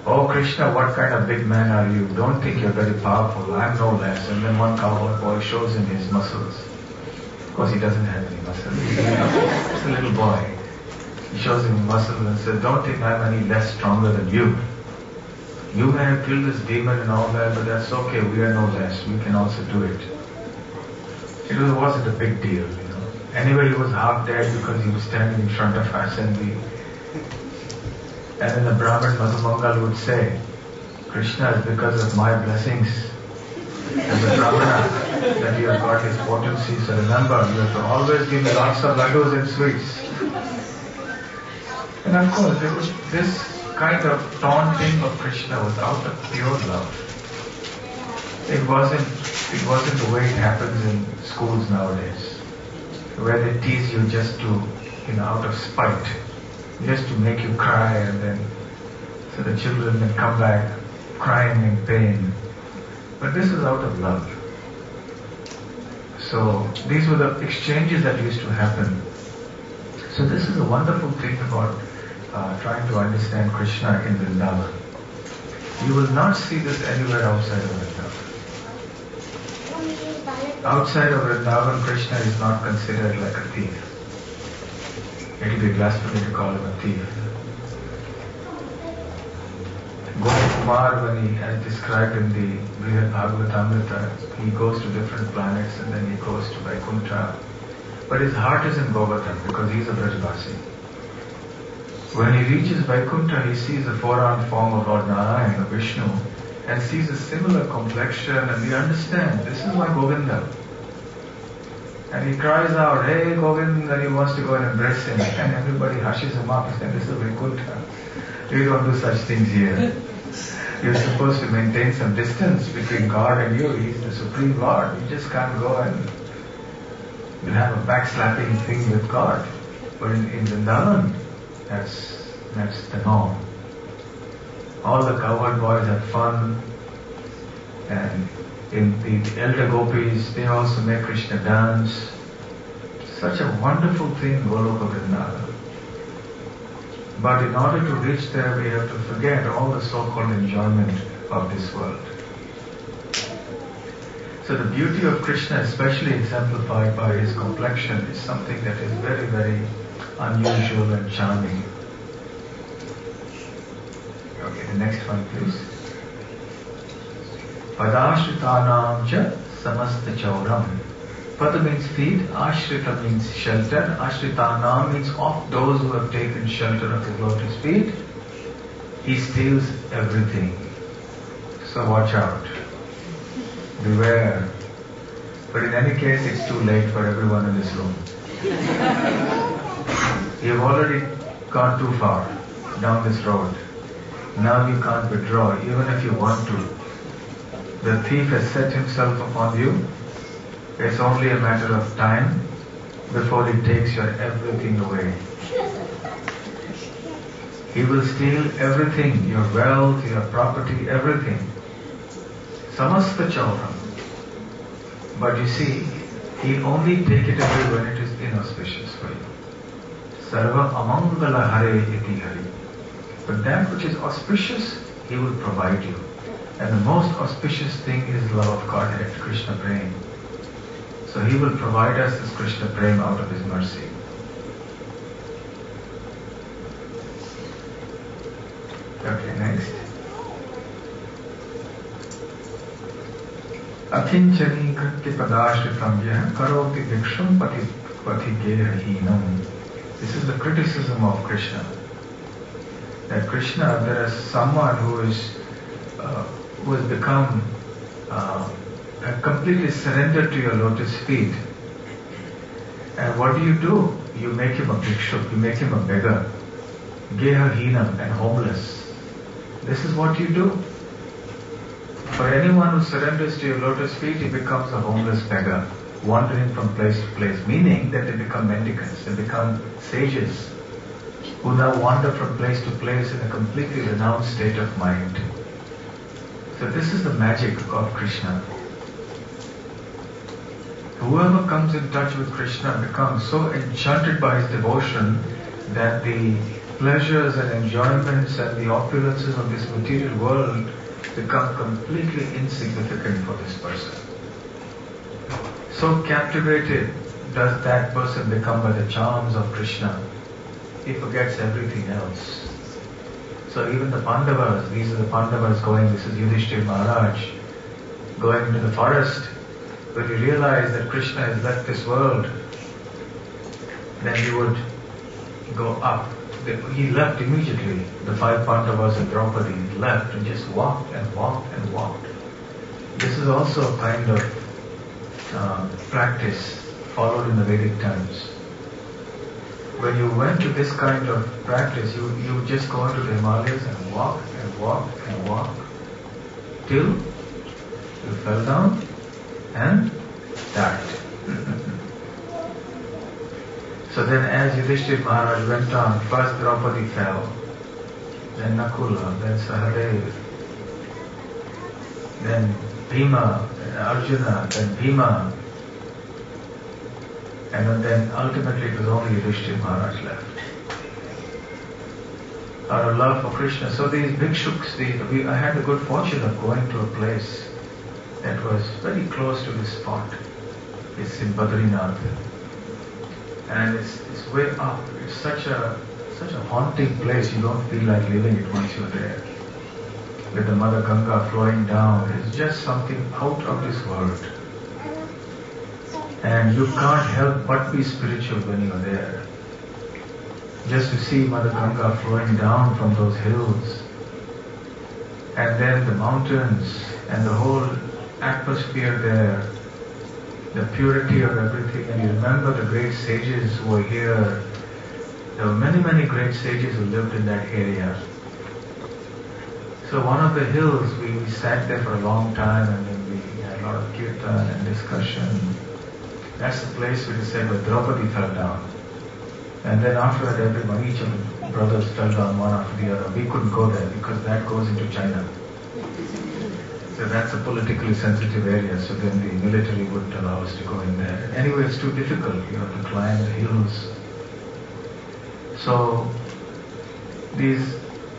Oh Krishna, what kind of big man are you? Don't think you're very powerful. I'm no less. And then one cowherd boy shows him his muscles. Of course, he doesn't have any muscles. He's a little boy. He shows him muscles and says, don't think I'm any less stronger than you. You may have killed this demon and all that, but that's okay. We are no less. We can also do it. It wasn't a big deal, you know. Anyway, he was half dead because he was standing in front of assembly. And then the Brahmin Madhumangal would say, Krishna is because of my blessings as a Brahmana that you have got his potency. So remember, you have to always give me lots of laddus and sweets. And of course, there was this kind of taunting of Krishna was out of pure love. It wasn't the way it happens in schools nowadays, where they tease you just to, out of spite, just to make you cry, and then so the children then come back crying in pain. But this is out of love. So these were the exchanges that used to happen. So this is a wonderful thing about trying to understand Krishna in Vrindavan. You will not see this anywhere outside of Vrindavan. Outside of Vrindavan, Krishna is not considered like a thief. It will be blasphemy to call him a thief. Gopinath, when he has described in the Brihad Bhagavatamrita, he goes to different planets and then he goes to Vaikuntha. But his heart is in Govardhan because he is a Brajvasi. When he reaches Vaikuntha, he sees the four-armed form of Lord Narayana, Vishnu, and sees a similar complexion, and we understand, this is my Govinda. And he cries out, hey Govinda, and he wants to go and embrace him, and everybody hushes him up and says, this is Vaikuntha. We don't do such things here. You're supposed to maintain some distance between God and you. He's the Supreme Lord. You just can't go and you have a backslapping thing with God. But in Vrindavan, that's the norm. All the cowherd boys have fun, and in the elder gopis, they also make Krishna dance. Such a wonderful thing, Goloka Vrindavan. But in order to reach there, we have to forget all the so-called enjoyment of this world. So the beauty of Krishna, especially exemplified by his complexion, is something that is very, very unusual and charming. Okay, the next one please. Padashritanam cha samasta chauram. Pada means feet, ashrita means shelter, ashritanam means of those who have taken shelter of his lotus feet. He steals everything. So watch out. Beware. But in any case, it's too late for everyone in this room. You've already gone too far down this road. Now you can't withdraw, even if you want to. The thief has set himself upon you. It's only a matter of time before he takes your everything away. He will steal everything, your wealth, your property, everything. Samasta chauram. But you see, he'll only take it away when it is inauspicious for you. Sarva amangala hare iti hari. But that which is auspicious, he will provide you. And the most auspicious thing is love of Godhead, Krishna Prem. So he will provide us this Krishna Prem out of his mercy. Okay, next. Akinchani kritya padashritam yah karoti viksham patigehinam. This is the criticism of Krishna. That Krishna, there is someone who has become completely surrendered to your lotus feet. And what do? You make him a bhikshuk, you make him a beggar, gehahinam, and homeless. This is what you do. For anyone who surrenders to your lotus feet, he becomes a homeless beggar, wandering from place to place, meaning that they become mendicants, they become sages, who now wander from place to place in a completely renounced state of mind. So this is the magic of Krishna. Whoever comes in touch with Krishna becomes so enchanted by his devotion that the pleasures and enjoyments and the opulences of this material world become completely insignificant for this person. So captivated does that person become by the charms of Krishna, he forgets everything else. So even the Pandavas, these are the Pandavas going, this is Yudhishthira Maharaj, going into the forest. When he realized that Krishna has left this world, then he would go up. He left immediately. The 5 Pandavas and Draupadi left and just walked and walked and walked. This is also a kind of practice followed in the Vedic times. When you went to this kind of practice, you would just go into the Himalayas and walk and walk and walk till you fell down and died. So then as Yudhishthira Maharaj went on, first Draupadi fell, then Nakula, then Sahadev, then Bhima, then Arjuna, then Bhima, and then ultimately it was only Yudhishthira Maharaj left. Out of love for Krishna. So these bhikshuks, I had the good fortune of going to a place that was very close to this spot. It's in Badrinath. And it's way up. It's such a haunting place, you don't feel like leaving it once you're there. With the Mother Ganga flowing down, it's just something out of this world. And you can't help but be spiritual when you're there. Just to see Mother Ganga flowing down from those hills, and then the mountains, and the whole atmosphere there, the purity of everything, and you remember the great sages who were here. There were many, many great sages who lived in that area. So one of the hills, we sat there for a long time, and then we had a lot of kirtan and discussion. That's the place where it said where Draupadi fell down. And then after that, everyone, each of the brothers fell down one after the other. We couldn't go there because that goes into China. So that's a politically sensitive area, so then the military wouldn't allow us to go in there. Anyway, it's too difficult, you have to climb the hills. So these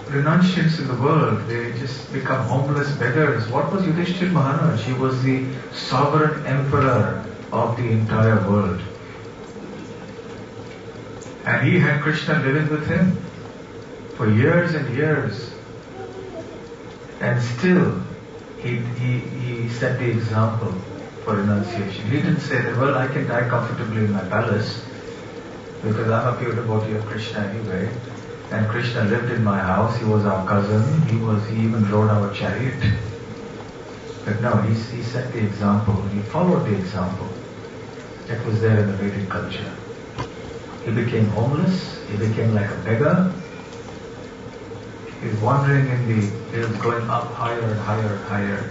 renunciants in the world, they just become homeless beggars. What was Yudhishthira Maharaj? He was the sovereign emperor of the entire world. And he had Krishna living with him for years and years. And still, he set the example for renunciation. He didn't say that, well, I can die comfortably in my palace because I'm a pure devotee of Krishna anyway. And Krishna lived in my house, he was our cousin, he even rode our chariot. But no, he set the example, he followed the example that was there in the Vedic culture. He became homeless, he became like a beggar. He's wandering in the hills, going up higher and higher and higher.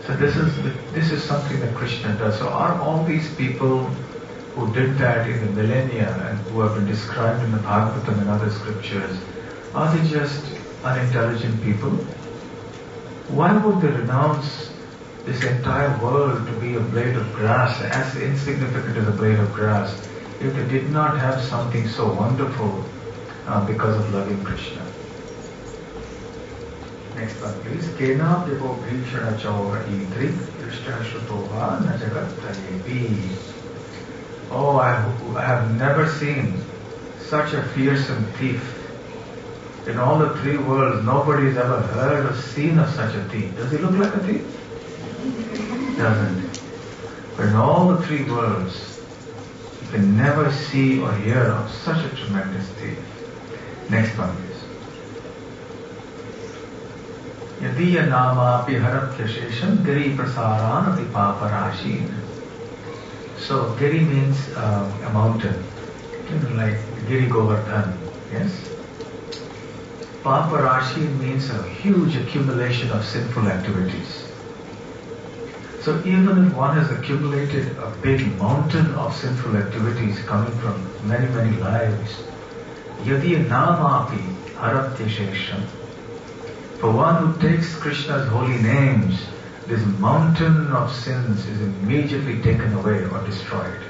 So this is something that Krishna does. So are all these people who did that in the millennia and who have been described in the Bhagavatam and other scriptures, are they just unintelligent people? Why would they renounce this entire world to be a blade of grass, as insignificant as a blade of grass, if they did not have something so wonderful because of loving Krishna? Next one please. Kena pipo bhikshana chaura idrik krishna shrutova najagat tayebi. Oh, I have never seen such a fearsome thief In all the three worlds, nobody has ever heard or seen of such a thief. Does he look like a thief? Doesn't. But in all the three worlds, you can never see or hear of such a tremendous thief. Next one, please. Yadiya nama piharatya shesham giri prasaran ati paparashin. So giri means a mountain, like Giri Govardhan. Yes. Paparashi means a huge accumulation of sinful activities. So even if one has accumulated a big mountain of sinful activities coming from many, many lives, yadi namapi haratya shesham. For one who takes Krishna's holy names, this mountain of sins is immediately taken away or destroyed.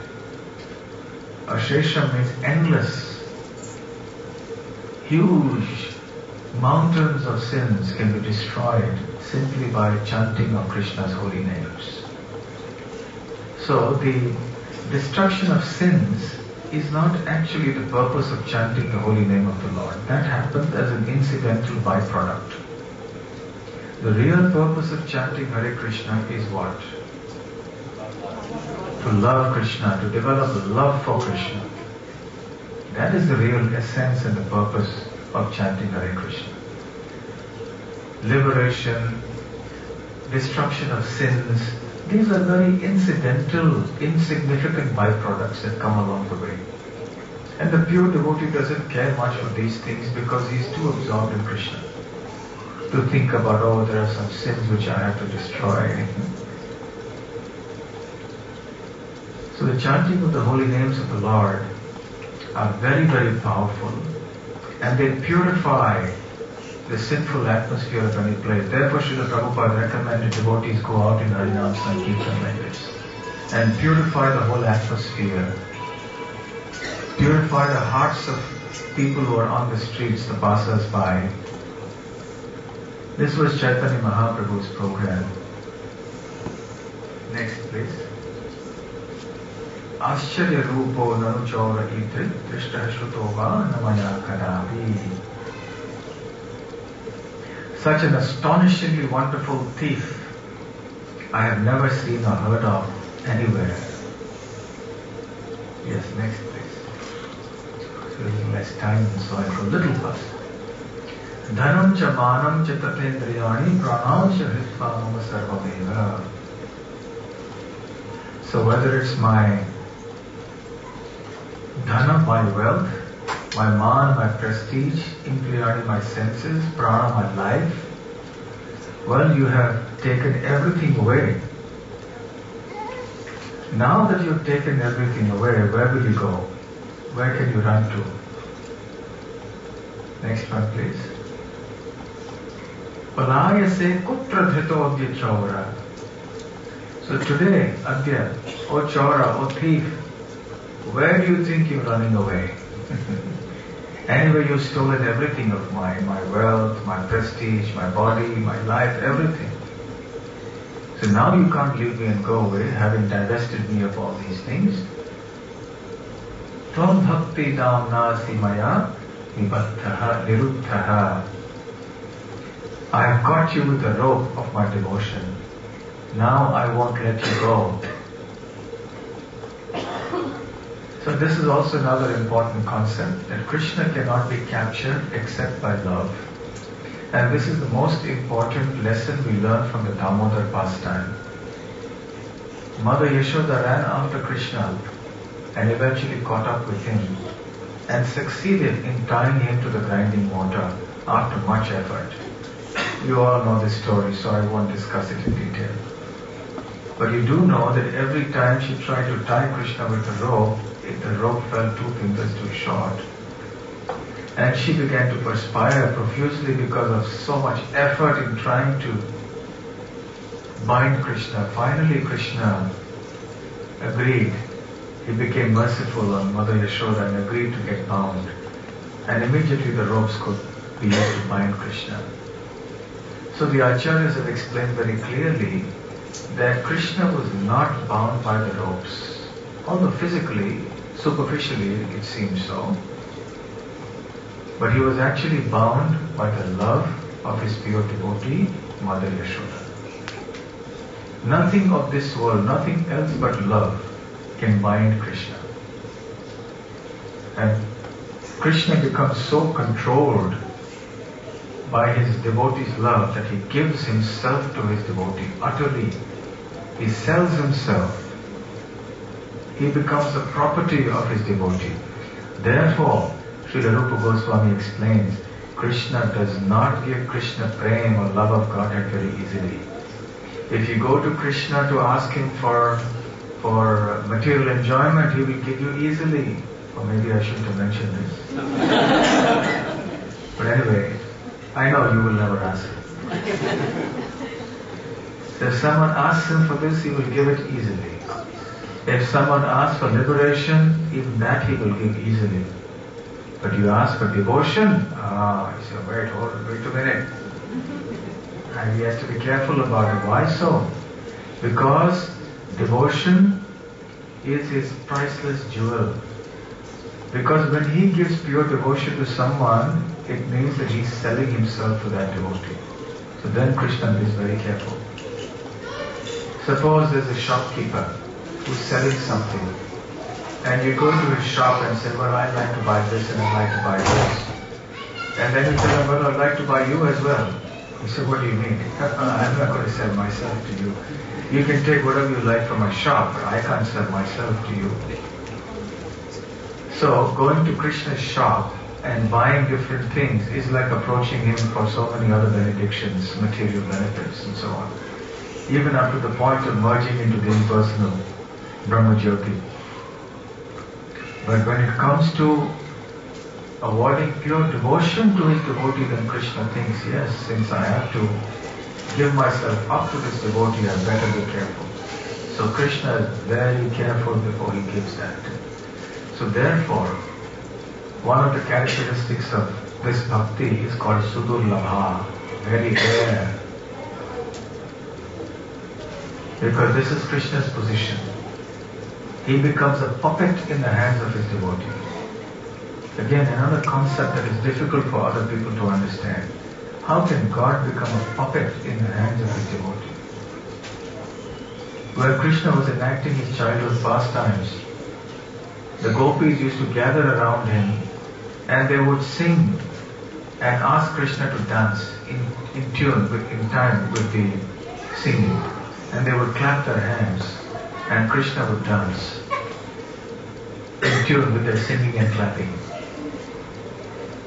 Ashesham means endless, huge mountains of sins can be destroyed simply by chanting of Krishna's holy names. So the destruction of sins is not actually the purpose of chanting the holy name of the Lord. That happens as an incidental byproduct. The real purpose of chanting Hare Krishna is what? To love Krishna, to develop love for Krishna. That is the real essence and the purpose of chanting Hare Krishna. Liberation, destruction of sins, these are very incidental, insignificant byproducts that come along the way. And the pure devotee doesn't care much for these things because he is too absorbed in Krishna to think about, oh, there are some sins which I have to destroy. So the chanting of the holy names of the Lord are very, very powerful, and they purify the sinful atmosphere of any place. Therefore, Srila Prabhupada recommended devotees go out in Harinam Sankirtan like this and purify the whole atmosphere. Purify the hearts of people who are on the streets, the passers-by. This was Chaitanya Mahaprabhu's program. Next, please. Ascharya Rupo Nanu Chaura Itri Trishta Shrutova Namaya Kadavi. Such an astonishingly wonderful thief I have never seen or heard of anywhere. Yes, next please. So using less time, so I go a little fast. Dhanam cha manam cha tatendriyani pranam cha hritva mama sarvameva. So whether it's my dhana, my wealth, my man, my prestige, indriyani, my senses, prana, my life, well, you have taken everything away. Now that you've taken everything away, where will you go? Where can you run to? Next one, please. Palaya se kutra dhito adya chaura. So today, adya, O chaura, O thief, where do you think you're running away? Anyway, you've stolen everything of mine, my wealth, my prestige, my body, my life, everything. So now you can't leave me and go away, having divested me of all these things. Tvam bhakti damna simaya nibaddhaha niruddhaha. I have got you with the rope of my devotion. Now I won't let you go. So this is also another important concept, that Krishna cannot be captured except by love. And this is the most important lesson we learn from the Damodar pastime. Mother Yashoda ran after Krishna and eventually caught up with him and succeeded in tying him to the grinding mortar after much effort. You all know this story, so I won't discuss it in detail. But you do know that every time she tried to tie Krishna with the rope fell 2 fingers too short. And she began to perspire profusely because of so much effort in trying to bind Krishna. Finally, Krishna agreed. He became merciful on Mother Yashoda and agreed to get bound. And immediately the ropes could be used to bind Krishna. So the Acharyas have explained very clearly that Krishna was not bound by the ropes. Although physically, superficially, it seems so. but he was actually bound by the love of his pure devotee, Mother Yashoda. Nothing of this world, nothing else but love can bind Krishna. And Krishna becomes so controlled by his devotee's love that he gives himself to his devotee utterly. He sells himself. He becomes the property of his devotee. Therefore, Srila Rupa Goswami explains, Krishna does not give Krishna prem or love of Godhead very easily. If you go to Krishna to ask him for material enjoyment, he will give you easily. Or maybe I shouldn't have mentioned this. But anyway, I know you will never ask him. If someone asks him for this, he will give it easily. If someone asks for liberation, even that he will give easily. But you ask for devotion, you say, wait a minute. And he has to be careful about it. Why so? Because devotion is his priceless jewel. Because when he gives pure devotion to someone, it means that he's selling himself to that devotee. So then Krishna is very careful. Suppose there's a shopkeeper who's selling something, and you go to his shop and say, well, I'd like to buy this and I'd like to buy this. And then you tell him, well, I'd like to buy you as well. He said, what do you mean? I'm not going to sell myself to you. You can take whatever you like from my shop, but I can't sell myself to you. So going to Krishna's shop and buying different things is like approaching him for so many other benedictions, material benefits and so on. Even up to the point of merging into the impersonal Brahma Jyoti. But when it comes to awarding pure devotion to his devotee, then Krishna thinks, yes, since I have to give myself up to this devotee, I better be careful. So Krishna is very careful before he gives that. So therefore, one of the characteristics of this bhakti is called Sudurlabha, very rare. Because this is Krishna's position. He becomes a puppet in the hands of his devotee. Again, another concept that is difficult for other people to understand. How can God become a puppet in the hands of his devotee? When Krishna was enacting his childhood pastimes, the gopis used to gather around him and they would sing and ask Krishna to dance in tune, in time with the singing. And they would clap their hands and Krishna would dance in tune with their singing and clapping.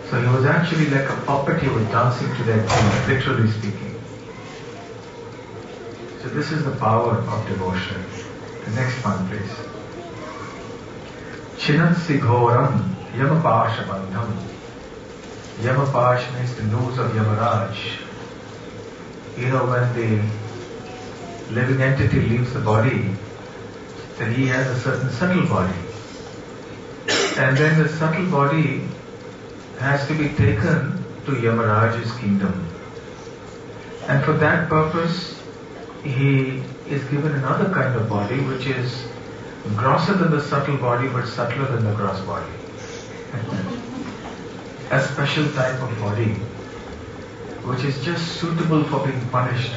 So he was actually like a puppet, he was dancing to their tune, literally speaking. So this is the power of devotion. The next one, please. Chinatsi ghoram yamapasha bandham. Yamapash means the noose of Yamaraj. You know, when the living entity leaves the body, then he has a certain subtle body. And then the subtle body has to be taken to Yamaraj's kingdom. And for that purpose, he is given another kind of body which is grosser than the subtle body but subtler than the gross body. A special type of body which is just suitable for being punished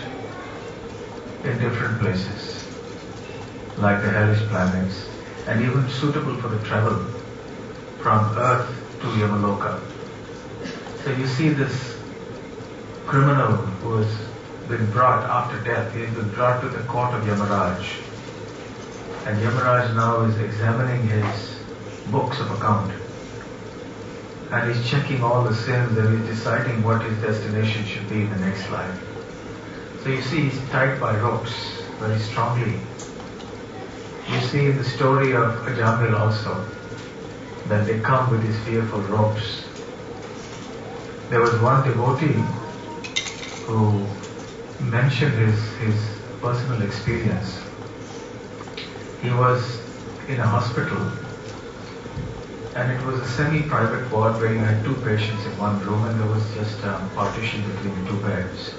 in different places, like the hellish planets, and even suitable for the travel from earth to Yamaloka. So you see this criminal who has been brought after death, he has been brought to the court of Yamaraj. And Yamaraj now is examining his books of account. And he's checking all the sins and he's deciding what his destination should be in the next life. So you see he's tied by ropes very strongly. You see in the story of Ajamil also that they come with these fearful ropes. There was one devotee who mentioned his personal experience. He was in a hospital and it was a semi-private ward where you had two patients in one room and there was just a partition between the two beds.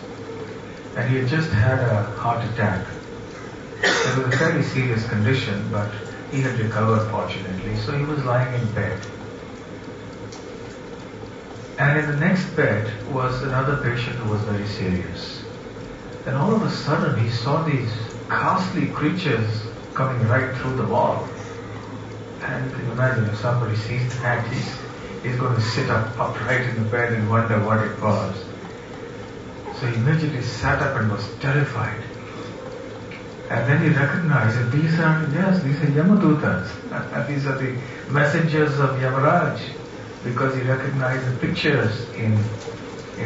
And he had just had a heart attack. It was a fairly serious condition, but he had recovered fortunately, so he was lying in bed. And in the next bed was another patient who was very serious. Then all of a sudden he saw these ghastly creatures coming right through the wall. And you can imagine if somebody sees that, he's going to sit up upright in the bed and wonder what it was. So he immediately sat up and was terrified. And then he recognized that these are Yamadutas. And these are the messengers of Yamaraj. Because he recognized the pictures in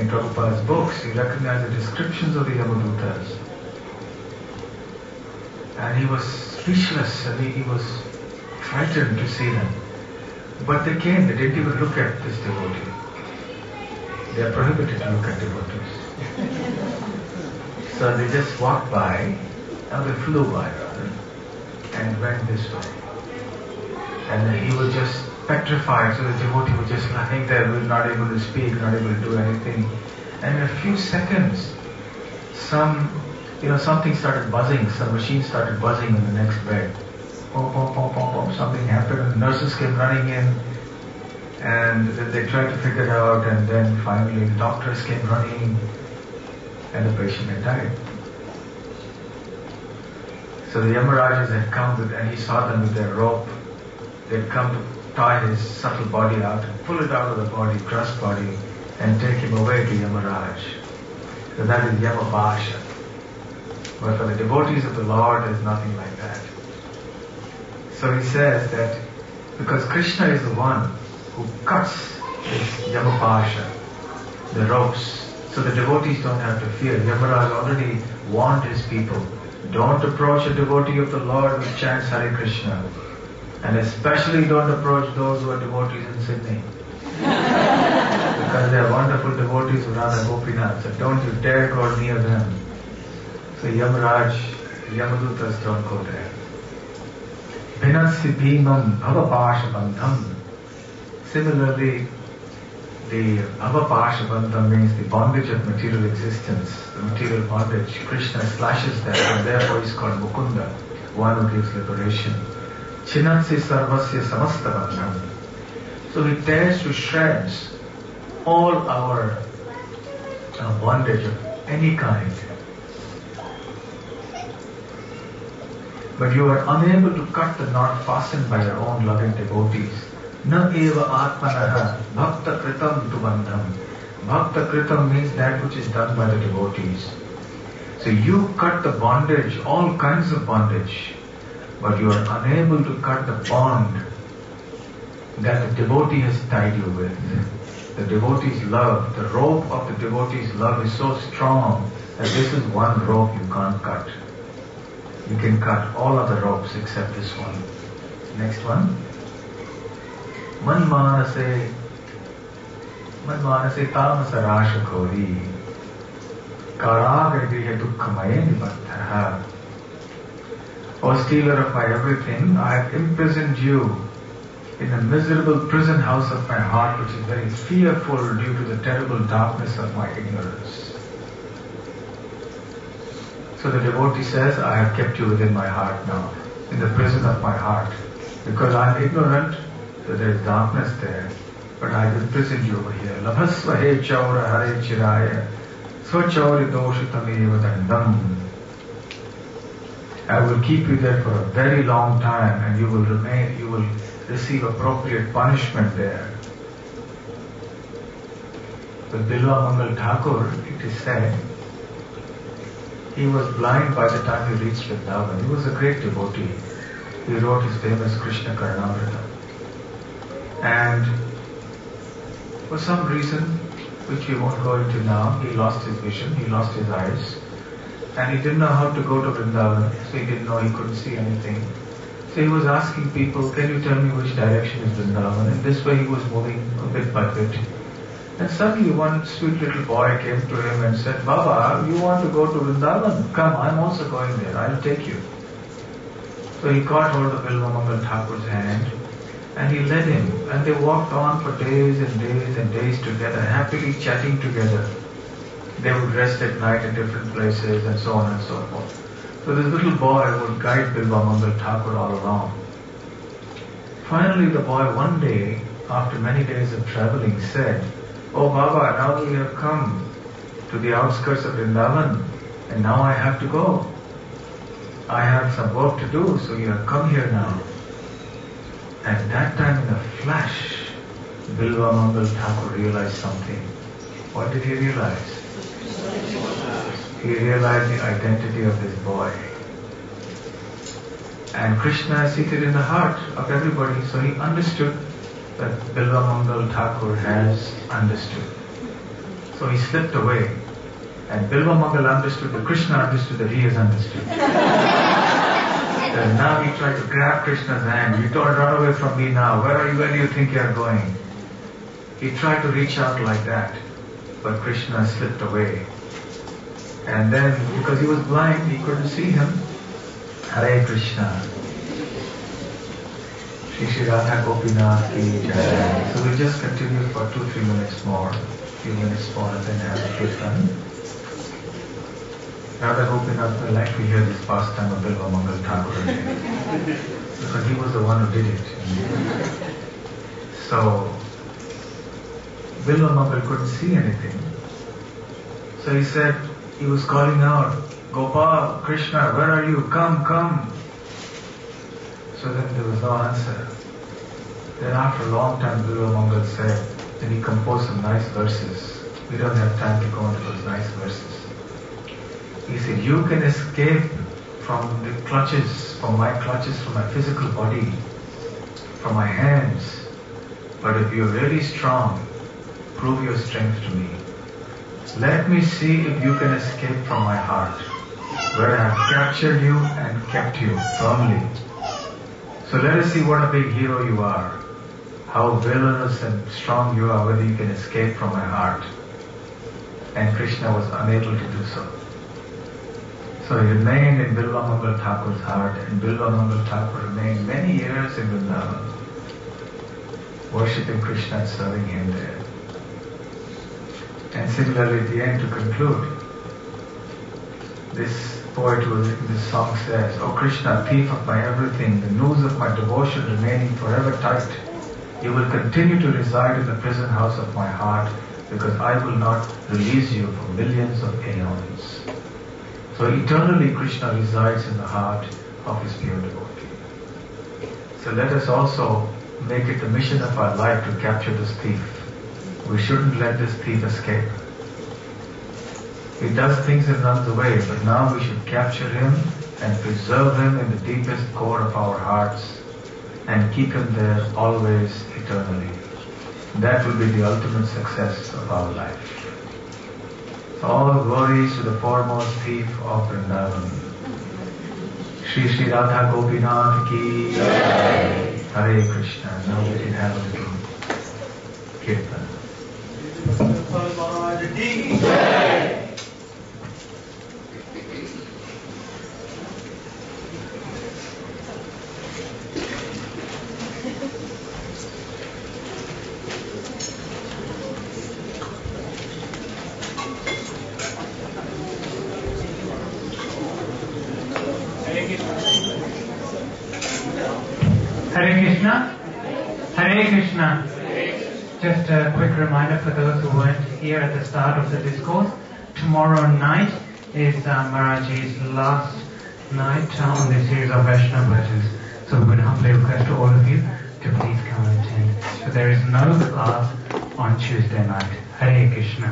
Prabhupada's books. He recognized the descriptions of the Yamadutas. And he was speechless and he was frightened to see them. But they came, they didn't even look at this devotee. They are prohibited to look at devotees. So they just walked by, and they flew by rather, and went this way. And he was just petrified, so the devotee was just lying there, not able to speak, not able to do anything. And in a few seconds, something started buzzing, some machine started buzzing in the next bed. Pom, pom, pom, pom, pom, something happened, and the nurses came running in, and they tried to figure it out, and then finally the doctors came running, and the patient had died. So the Yamarajas had come and he saw them with their rope. They had come to tie his subtle body out, and pull it out of the body, gross body, and take him away to Yamaraj. So that is Yamabhasha. But for the devotees of the Lord, there is nothing like that. So he says that because Krishna is the one who cuts this Yamabhasha, the ropes, so the devotees don't have to fear. Yamaraj already warned his people, don't approach a devotee of the Lord who chants Hare Krishna. And especially don't approach those who are devotees in Sydney. Because they are wonderful devotees of Radha Gopinath. So don't you dare go near them. So Yamaraj, Yamadutas don't go there. Vinasi bhimam avapasha bandham. Similarly, the avapasha bandham means the bondage of material existence, the material bondage. Krishna slashes that, and therefore he is called Mukunda, one who gives liberation. Chinatsi sarvasya samasta bandham. So he tears to shreds all our bondage of any kind. But you are unable to cut the knot fastened by your own loving devotees. Na eva atmanaha bhakta kritam tu bandham. Bhakta kritam means that which is done by the devotees. So you cut the bondage, all kinds of bondage, but you are unable to cut the bond that the devotee has tied you with. The devotee's love, the rope of the devotee's love is so strong that this is one rope you can't cut. You can cut all other ropes except this one. Next one. Manmanase tamasa rasha kori karagrihe dukkamaye nibaddhaha. O stealer of my everything, I have imprisoned you in the miserable prison house of my heart, which is very fearful due to the terrible darkness of my ignorance. So the devotee says, I have kept you within my heart now, in the prison of my heart, because I am ignorant that there is darkness there, but I have imprisoned you over here. Labhasva he chaura hare chiraya swachauri doshitameva dandam. I will keep you there for a very long time, and you will receive appropriate punishment there. With Bilva Mangal Thakur, it is said, he was blind by the time he reached Vrindavan. He was a great devotee. He wrote his famous Krishna Karnamrita. And for some reason, which we won't go into now, he lost his vision, he lost his eyes. And he didn't know how to go to Vrindavan, so he didn't know, he couldn't see anything. So he was asking people, can you tell me which direction is Vrindavan? And this way he was moving bit by bit. And suddenly one sweet little boy came to him and said, Baba, you want to go to Vrindavan? Come, I'm also going there, I'll take you. So he caught hold of Bilva Mangal Thakur's hand and he led him. And they walked on for days and days and days together, happily chatting together. They would rest at night in different places and so on and so forth. So this little boy would guide Bilva Mangal Thakur all along. Finally the boy one day, after many days of traveling, said, "Oh Baba, now we have come to the outskirts of Vrindavan and now I have to go. I have some work to do, so you have come here now." At that time, in a flash, Bilva Mangal Thakur realized something. What did he realize? He realized the identity of this boy. And Krishna is seated in the heart of everybody, so he understood that Bilva Mangal Thakur has understood. So he slipped away. And Bilva Mangal understood that Krishna understood that he has understood. And now he tried to grab Krishna's hand. "You don't run away from me now. Where do you think you are going?" He tried to reach out like that, but Krishna slipped away. And then, because he was blind, he couldn't see him. Hare Krishna. Shri Radha Gopinath ki Jai. So we'll just continue for 2-3 minutes more, few minutes more, and then have a kirtan. Radha Gopinath will like to hear this pastime of Bilva Mangal Thakur again, because he was the one who did it. So Bilva Mangal couldn't see anything. So he said, he was calling out, "Gopal, Krishna, where are you? Come, come." So then there was no answer. Then after a long time, Bilva Mangal said, then he composed some nice verses. We don't have time to go into those nice verses. He said, "You can escape from the clutches, from my physical body, from my hands. But if you're really strong, prove your strength to me. Let me see if you can escape from my heart, where I have captured you and kept you firmly. So let us see what a big hero you are, how villainous and strong you are, whether you can escape from my heart." And Krishna was unable to do so. So he remained in Bilva Mangal Thakur's heart, and Bilva Mangal Thakur remained many years in Vrindavan, worshipping Krishna and serving him there. And similarly, at the end, to conclude, this poet who has written this song says, "O Krishna, thief of my everything, the noose of my devotion remaining forever tight, you will continue to reside in the prison house of my heart, because I will not release you for millions of aeons." So eternally Krishna resides in the heart of his pure devotee. So let us also make it the mission of our life to capture this thief. We shouldn't let this thief escape. He does things and runs away, but now we should capture him and preserve him in the deepest core of our hearts and keep him there always, eternally. That will be the ultimate success of our life. All glories to the foremost thief of Vrindavan. Shri Shri Radha Gopinath ki Jai. Hare Krishna. Now we can have a little kirtan. Hare Krishna. Hare Krishna. Just a quick reminder for those who weren't here at the start of the discourse. Tomorrow night is Maharaj's last night on this series of Vaishnava bhajans. So we would humbly request to all of you to please come and attend. So there is no class on Tuesday night. Hare Krishna.